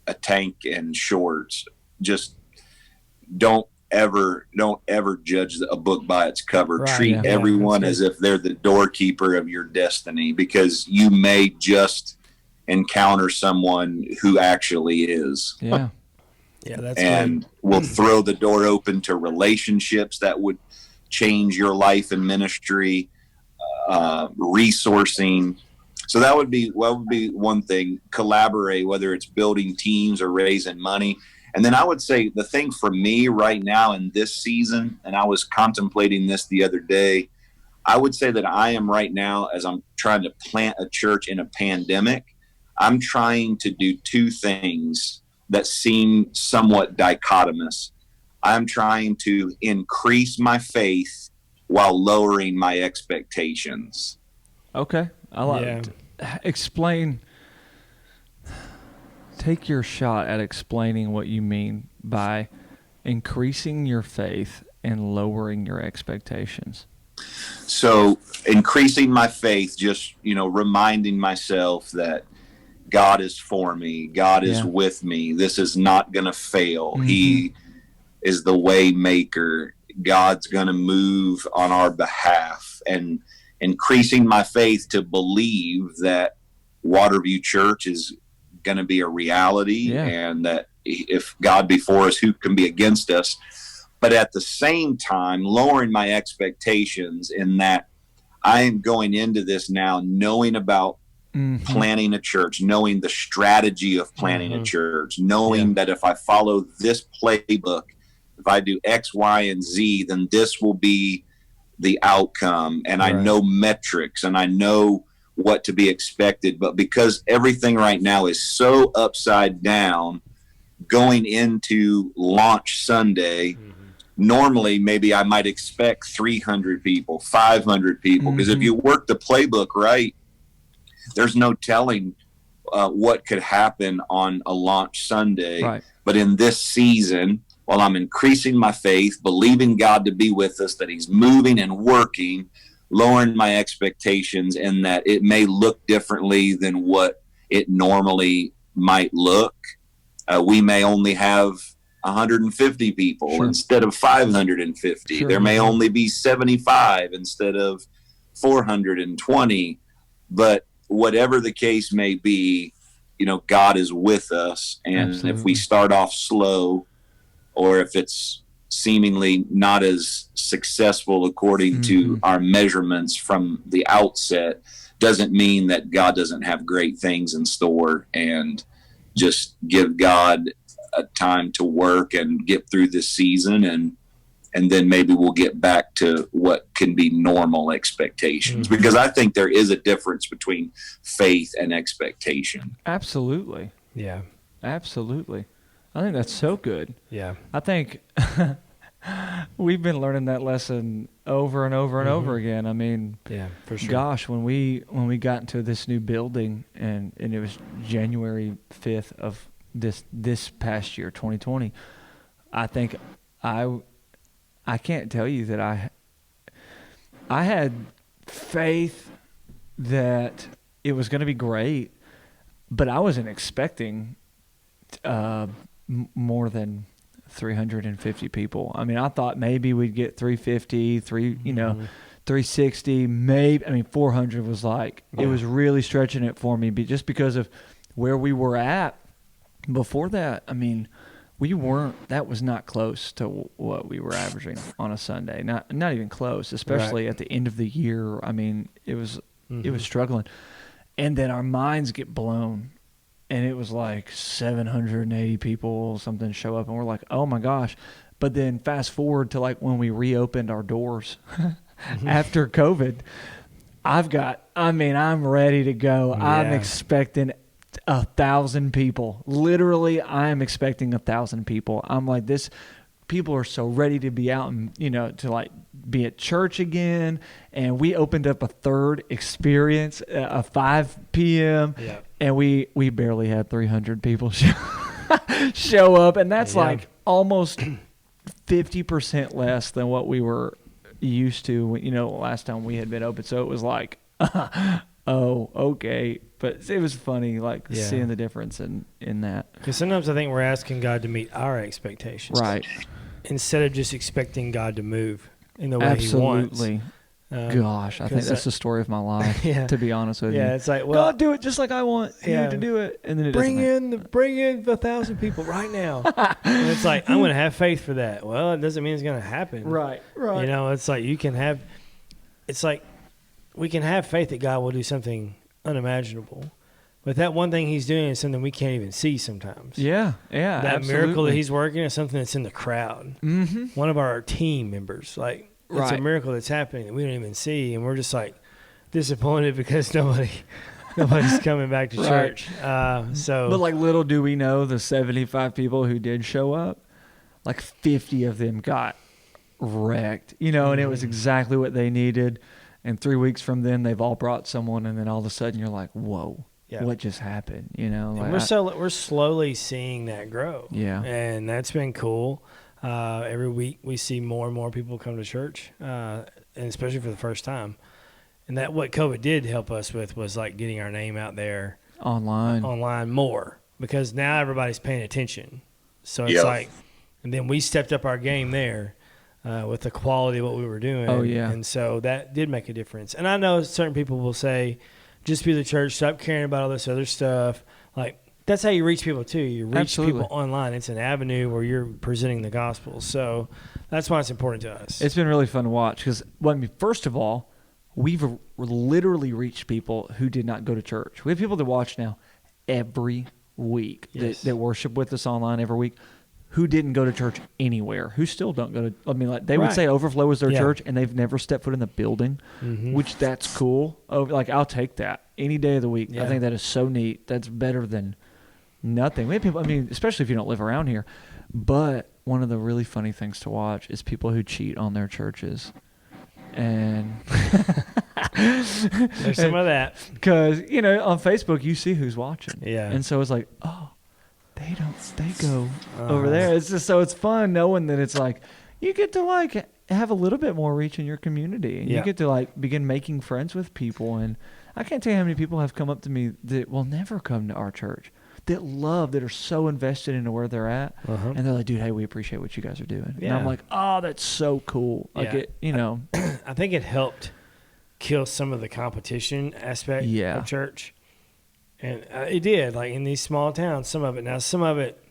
a tank and shorts, just don't ever judge a book by its cover. Right, Treat everyone as if they're the doorkeeper of your destiny, because you may just encounter someone who actually is. Yeah. Yeah, that's and good. will throw the door open to relationships that would change your life and ministry, resourcing. So that would be one thing. Collaborate, whether it's building teams or raising money. And then I would say the thing for me right now in this season, and I was contemplating this the other day, I would say that I am right now, as I'm trying to plant a church in a pandemic, I'm trying to do two things that seem somewhat dichotomous. I'm trying to increase my faith while lowering my expectations. Okay. I like it. Explain. Take your shot at explaining what you mean by increasing your faith and lowering your expectations. So increasing my faith, just, reminding myself that God is for me. God is with me. This is not going to fail. Mm-hmm. He is the way maker. God's going to move on our behalf, and increasing my faith to believe that Waterview Church is going to be a reality, and that if God be for us, who can be against us? But at the same time, lowering my expectations in that I am going into this now knowing about planning a church, knowing the strategy of planning a church, knowing that if I follow this playbook, if I do X, Y, and Z, then this will be the outcome. And I know metrics, and I know what to be expected. But because everything right now is so upside down, going into launch Sunday, normally maybe I might expect 300 people, 500 people, because if you work the playbook right, there's no telling what could happen on a launch Sunday. Right. But in this season, while I'm increasing my faith, believing God to be with us, that he's moving and working, lowering my expectations, and that it may look differently than what it normally might look. We may only have 150 people instead of 550. There may only be 75 instead of 420. But whatever the case may be, God is with us. And if we start off slow, or if it's seemingly not as successful according to our measurements from the outset, doesn't mean that God doesn't have great things in store. And just give God a time to work and get through this season, and then maybe we'll get back to what can be normal expectations, because I think there is a difference between faith and expectation. Absolutely. Yeah. Absolutely. I think that's so good. Yeah. I think we've been learning that lesson over and over and over again. I mean, for sure. Gosh, when we got into this new building, and it was January 5th of this past year, 2020. I think I can't tell you that I had faith that it was going to be great, but I wasn't expecting more than 350 people. I mean, I thought maybe we'd get 350, 360, maybe. I mean, 400 was like, it was really stretching it for me, just because of where we were at before that. I mean, that was not close to what we were averaging on a Sunday. Not even close, especially at the end of the year. I mean, it was struggling. And then our minds get blown. And it was like 780 people, something show up, and we're like, oh my gosh. But then fast forward to like when we reopened our doors after COVID, I'm ready to go. Yeah. I'm expecting 1,000 people. Literally, I am expecting 1,000 people. I'm like, people are so ready to be out and, to like be at church again. And we opened up a third experience, a 5 p.m. Yeah. And we barely had 300 people show up. And that's like almost 50% less than what we were used to, last time we had been open. So it was like, oh, okay. But it was funny, seeing the difference in that. Because sometimes I think we're asking God to meet our expectations. Right. Instead of just expecting God to move in the way He wants. Absolutely. Gosh, I think that's the story of my life, to be honest with you. Yeah, it's like, well, God, do it just like I want you to do it. And then it bring in 1,000 people right now. And it's like, I'm going to have faith for that. Well, it doesn't mean it's going to happen. Right. It's like we can have faith that God will do something unimaginable. But that one thing He's doing is something we can't even see sometimes. Yeah, that absolutely. miracle that He's working is something that's in the crowd. Mm-hmm. One of our team members, it's a miracle that's happening that we don't even see, and we're just like disappointed because nobody's coming back to church. But like, little do we know, the 75 people who did show up, like 50 of them got wrecked, and it was exactly what they needed. And 3 weeks from then, they've all brought someone, and then all of a sudden, you're like, whoa. Yeah. What just happened? We're slowly seeing that grow. Yeah, and that's been cool. Every week we see more and more people come to church, and especially for the first time. And that what COVID did help us with was like getting our name out there online more, because now everybody's paying attention. So it's like, and then we stepped up our game there. With the quality of what we were doing. Oh, yeah. And so that did make a difference. And I know certain people will say, just be the church, stop caring about all this other stuff. Like, that's how you reach people, too. You reach people online. It's an avenue where you're presenting the gospel. So that's why it's important to us. It's been really fun to watch because, first of all, we've literally reached people who did not go to church. We have people that watch now every week that worship with us online every week, who didn't go to church anywhere, who still don't go to, they would say Overflow is their church, and they've never stepped foot in the building, which that's cool. I'll take that any day of the week. I think that is so neat. That's better than nothing. We have people, especially if you don't live around here, but one of the really funny things to watch is people who cheat on their churches. And there's some of that. Because, on Facebook, you see who's watching. Yeah. And so it's like, oh, they go over there. It's just, so it's fun knowing that it's like, you get to have a little bit more reach in your community, and you get to begin making friends with people. And I can't tell you how many people have come up to me that will never come to our church, that are so invested into where they're at, and they're like, dude, hey, we appreciate what you guys are doing. And I'm like, oh, that's so cool. I think it helped kill some of the competition aspect of church. And it did, in these small towns, some of it. Now, some of it,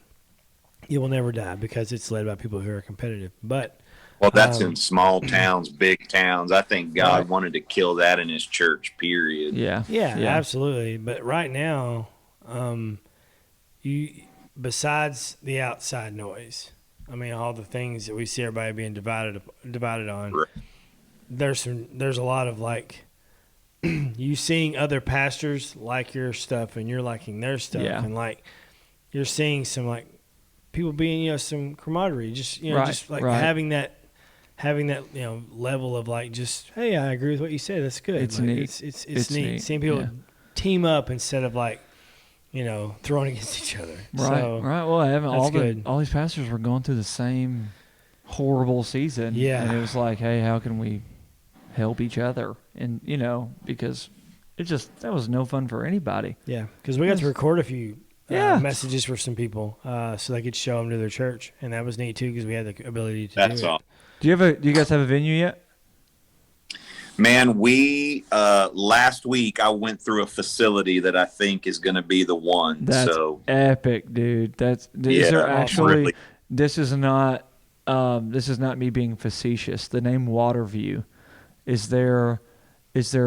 it will never die because it's led by people who are competitive. But that's in small towns, big towns. I think God wanted to kill that in His church, period. Yeah, absolutely. But right now, besides the outside noise, all the things that we see everybody being divided on, there's a lot of you seeing other pastors like your stuff and you're liking their stuff, and you're seeing some people being some camaraderie, having that level of just, hey, I agree with what you said, that's good. It's neat. It's neat seeing people team up instead of thrown against each other. Right, So, right. Well, I haven't good. all these pastors were going through the same horrible season. Yeah. And it was like, hey, how can we help each other? And, because that was no fun for anybody. Yeah, because we got to record a few Yeah. messages for some people so they could show them to their church. And that was neat, too, because we had the ability to That's do it. all. Do you guys have a venue yet? Man, we last week I went through a facility that I think is going to be the one. That's so epic, dude. Is Yeah, there actually? really. This is not me being facetious. The name Waterview, is there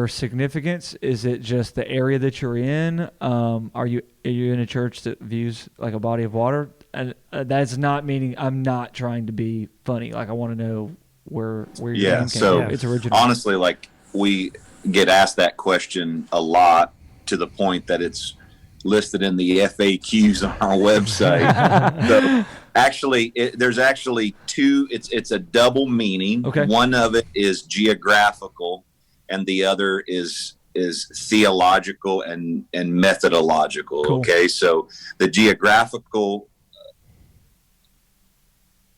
significance? Is it just the area that you're in? Are you in a church that views like a body of water? And that's not meaning I'm not trying to be funny. Like I want to know where your name came so from. It's original. honestly, like we get asked that question a lot to the point that it's listed in the FAQs on our website. So actually, there's actually two. It's a double meaning. Okay. One of it is geographical, and the other is theological and methodological. Cool. Okay, so the geographical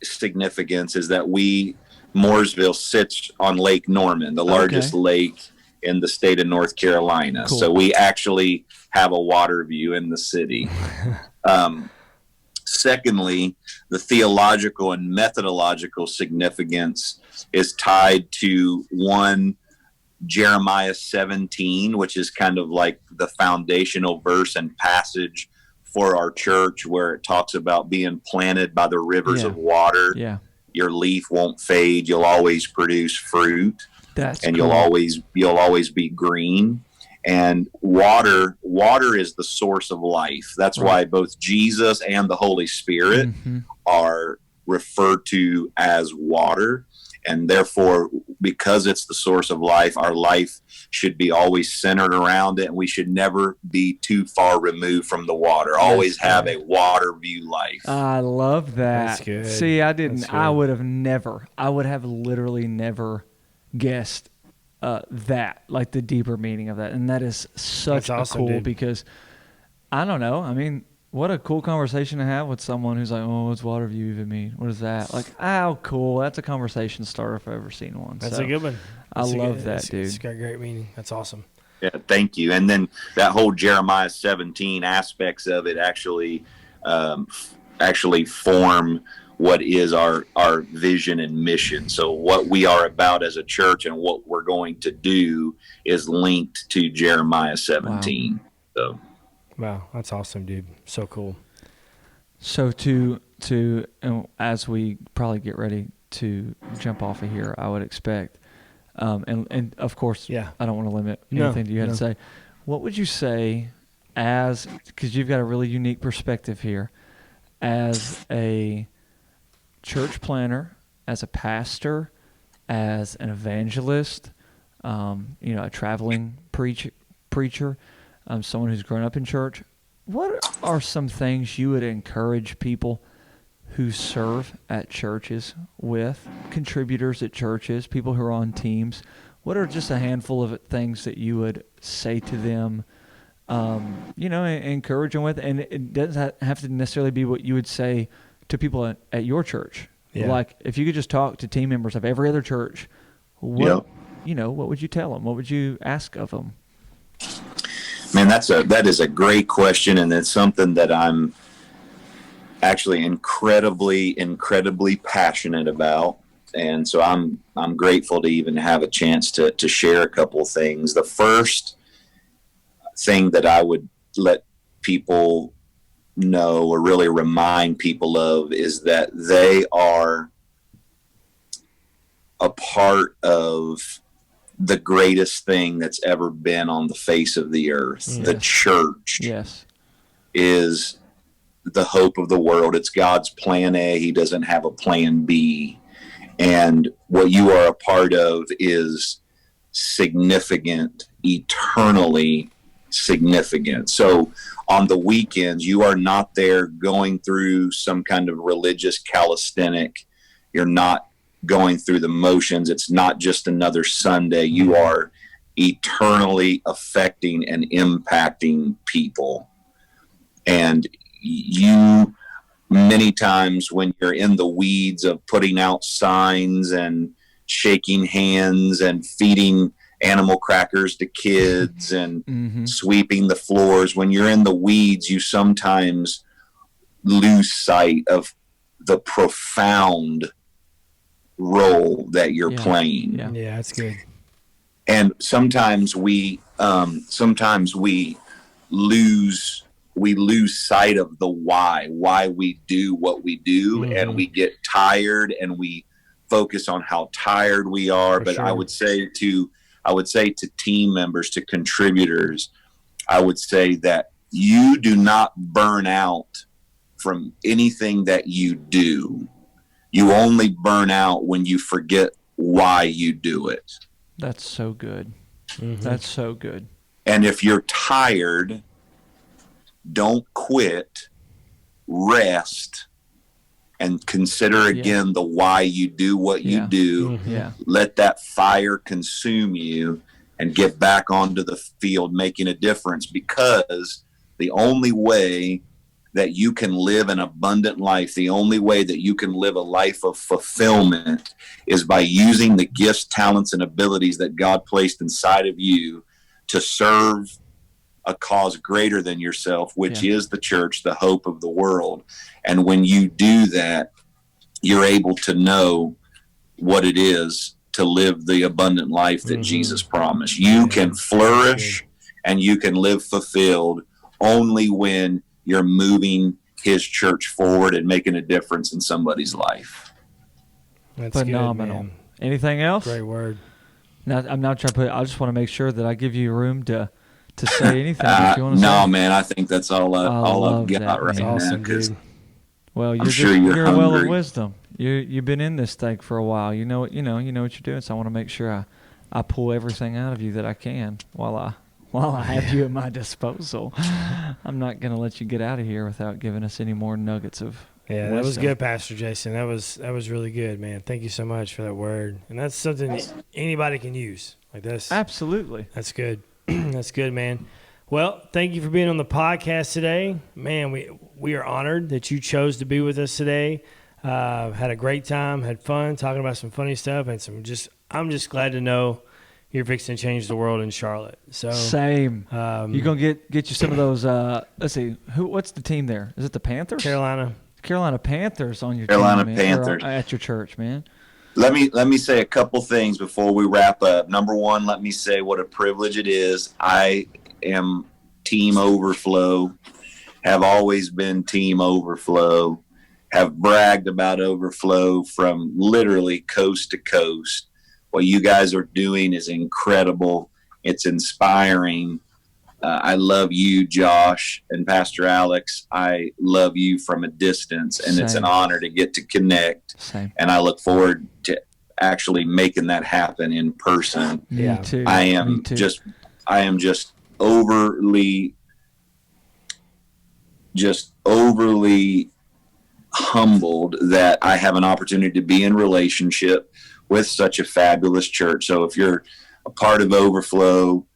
significance is that Mooresville sits on Lake Norman, the largest lake in the state of North Carolina. Cool. So we actually have a water view in the city. Secondly, the theological and methodological significance is tied to Jeremiah 17, which is kind of like the foundational verse and passage for our church, where it talks about being planted by the rivers of water. Yeah. Your leaf won't fade. You'll always produce fruit. And you'll always be green. And water is the source of life. That's why both Jesus and the Holy Spirit are referred to as water. And therefore, because it's the source of life, our life should be always centered around it. And we should never be too far removed from the water. Always have a water view life. I love that. That's good. See, I didn't. That's good. I would have literally never guessed that, like the deeper meaning of that. And that is such awesome, cool dude. because I don't know. I mean, what a cool conversation to have with someone who's like, oh, what's water view even mean? What is that? Like, oh, cool. That's a conversation starter if I've ever seen one. That's So, a good one. I love that, dude. It's got great meaning. That's awesome. Yeah, thank you. And then that whole Jeremiah 17 aspects of it actually form what is our vision and mission. So what we are about as a church and what we're going to do is linked to Jeremiah 17. So. Wow, that's awesome, dude. So cool. So as we probably get ready to jump off of here, I would expect, and of course, I don't want to limit anything you had to say. What would you say because you've got a really unique perspective here, as a church planner, as a pastor, as an evangelist, a traveling preacher, someone who's grown up in church, what are some things you would encourage people who serve at churches with, contributors at churches, people who are on teams? What are just a handful of things that you would say to them, encourage them with? And it doesn't have to necessarily be what you would say to people at your church. Yeah. Like if you could just talk to team members of every other church, what would you tell them? What would you ask of them? Man, that is a great question, and it's something that I'm actually incredibly passionate about. And so I'm grateful to even have a chance to share a couple of things. The first thing that I would let people know or really remind people of is that they are a part of the greatest thing that's ever been on the face of the earth. Yes. The church is the hope of the world. It's God's plan A. He doesn't have a plan B. And what you are a part of is significant, eternally significant. So on the weekends, you are not there going through some kind of religious calisthenic. You're not going through the motions. It's not just another Sunday. You are eternally affecting and impacting people. And you, many times when you're in the weeds of putting out signs and shaking hands and feeding animal crackers to kids and sweeping the floors, when you're in the weeds, you sometimes lose sight of the profound role that you're playing. Yeah, that's good. And sometimes we lose sight of the why we do what we do, and we get tired and we focus on how tired we are. But sure. I would say to team members, to contributors, I would say that you do not burn out from anything that you do. You only burn out when you forget why you do it. That's so good. That's so good. And if you're tired, don't quit, rest, and consider again the why you do what you do. Let that fire consume you and get back onto the field making a difference, because the only way that you can live an abundant life, the only way that you can live a life of fulfillment, is by using the gifts, talents, and abilities that God placed inside of you to serve a cause greater than yourself, which is the church, the hope of the world. And when you do that, you're able to know what it is to live the abundant life that Jesus promised. You can flourish and you can live fulfilled only when you're moving his church forward and making a difference in somebody's life. That's phenomenal. Good, anything else? Great word. Now, I'm not trying to put. I just want to make sure that I give you room to say anything. If you want to no, say. Man, I think that's all I've got that, right awesome, now. dude. Well, you're you're a well of wisdom. You've been in this thing for a while. You know what you're doing. So I want to make sure I pull everything out of you that I can while I have you at my disposal. I'm not going to let you get out of here without giving us any more nuggets of wisdom. That was good, Pastor Jason. That was really good, man. Thank you so much for that word. And that's something anybody can use. Like this. Absolutely. That's good. That's good, man. Well, thank you for being on the podcast today. Man, we are honored that you chose to be with us today. Had a great time, had fun talking about some funny stuff, and I'm just glad to know you're fixing to change the world in Charlotte. So same. You gonna get you some of those? Let's see. What's the team there? Is it the Panthers? Carolina Panthers on your Carolina team, Panthers at your church, man. Let me say a couple things before we wrap up. Number one, let me say what a privilege it is. I am Team Overflow. Have always been Team Overflow. Have bragged about Overflow from literally coast to coast. What you guys are doing is incredible. It's inspiring. I love you, Josh, and Pastor Alex. I love you from a distance, and It's an honor to get to connect. Same. And I look forward to actually making that happen in person. Me too. I am just overly humbled that I have an opportunity to be in relationship with such a fabulous church. So if you're a part of Overflow,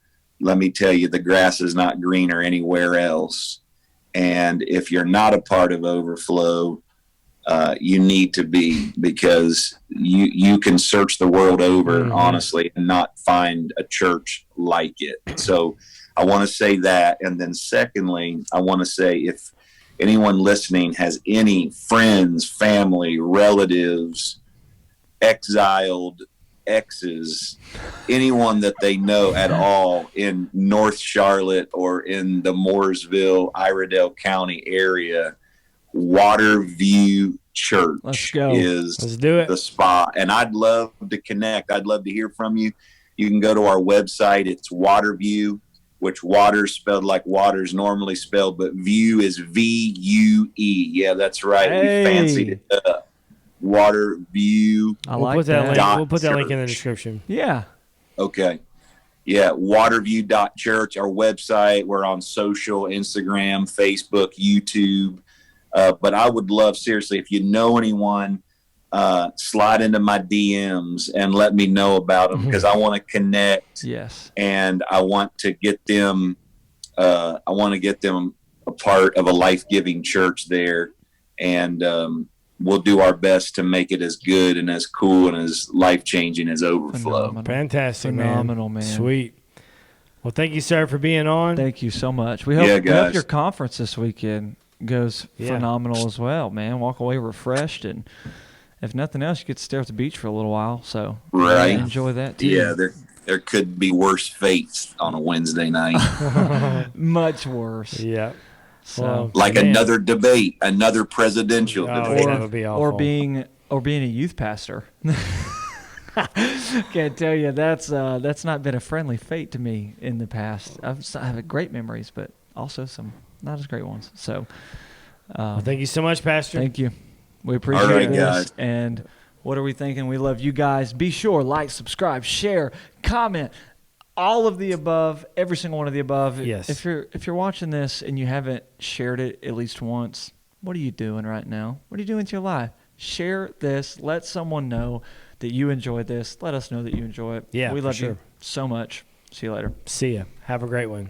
let me tell you, the grass is not greener anywhere else. And if you're not a part of Overflow, you need to be, because you can search the world over, honestly, and not find a church like it. So I want to say that. And then secondly, I want to say, if anyone listening has any friends, family, relatives, exiled exes, anyone that they know at all in North Charlotte or in the Mooresville, Iredell County area, Waterview Church is the spot. And I'd love to connect. I'd love to hear from you. You can go to our website. It's Waterview, which water spelled like water's normally spelled, but view is V-U-E. Yeah, that's right. Hey. We fancied it up. Waterview. We'll put that link. We'll put that link in the description. Yeah. Okay. Yeah, waterview.church, our website. We're on social, Instagram, Facebook, YouTube. But I would love, seriously, if you know anyone, slide into my DMs and let me know about them, because I want to connect. Yes. And I want to get them. I want to get them a part of a life-giving church there, and we'll do our best to make it as good and as cool and as life-changing as Overflow. Fantastic, Phenomenal, man. Sweet. Well, thank you, sir, for being on. Thank you so much. We hope your conference this weekend goes phenomenal as well, man. Walk away refreshed, and if nothing else, you get to stay at the beach for a little while. So enjoy that too. Yeah, there could be worse fates on a Wednesday night. Much worse. Yeah. So another debate, another presidential debate, that would be awful. or being a youth pastor. Can't tell you that's not been a friendly fate to me in the past. I've had great memories, but also some not as great ones. So, well, thank you so much, Pastor. Thank you. We appreciate this. Guys. And what are we thinking? We love you guys. Be sure, like, subscribe, share, comment, all of the above, every single one of the above. Yes. If you're watching this and you haven't shared it at least once, what are you doing right now? What are you doing with your life? Share this. Let someone know that you enjoyed this. Let us know that you enjoy it. Yeah, we love for sure. you so much. See you later. See ya. Have a great one.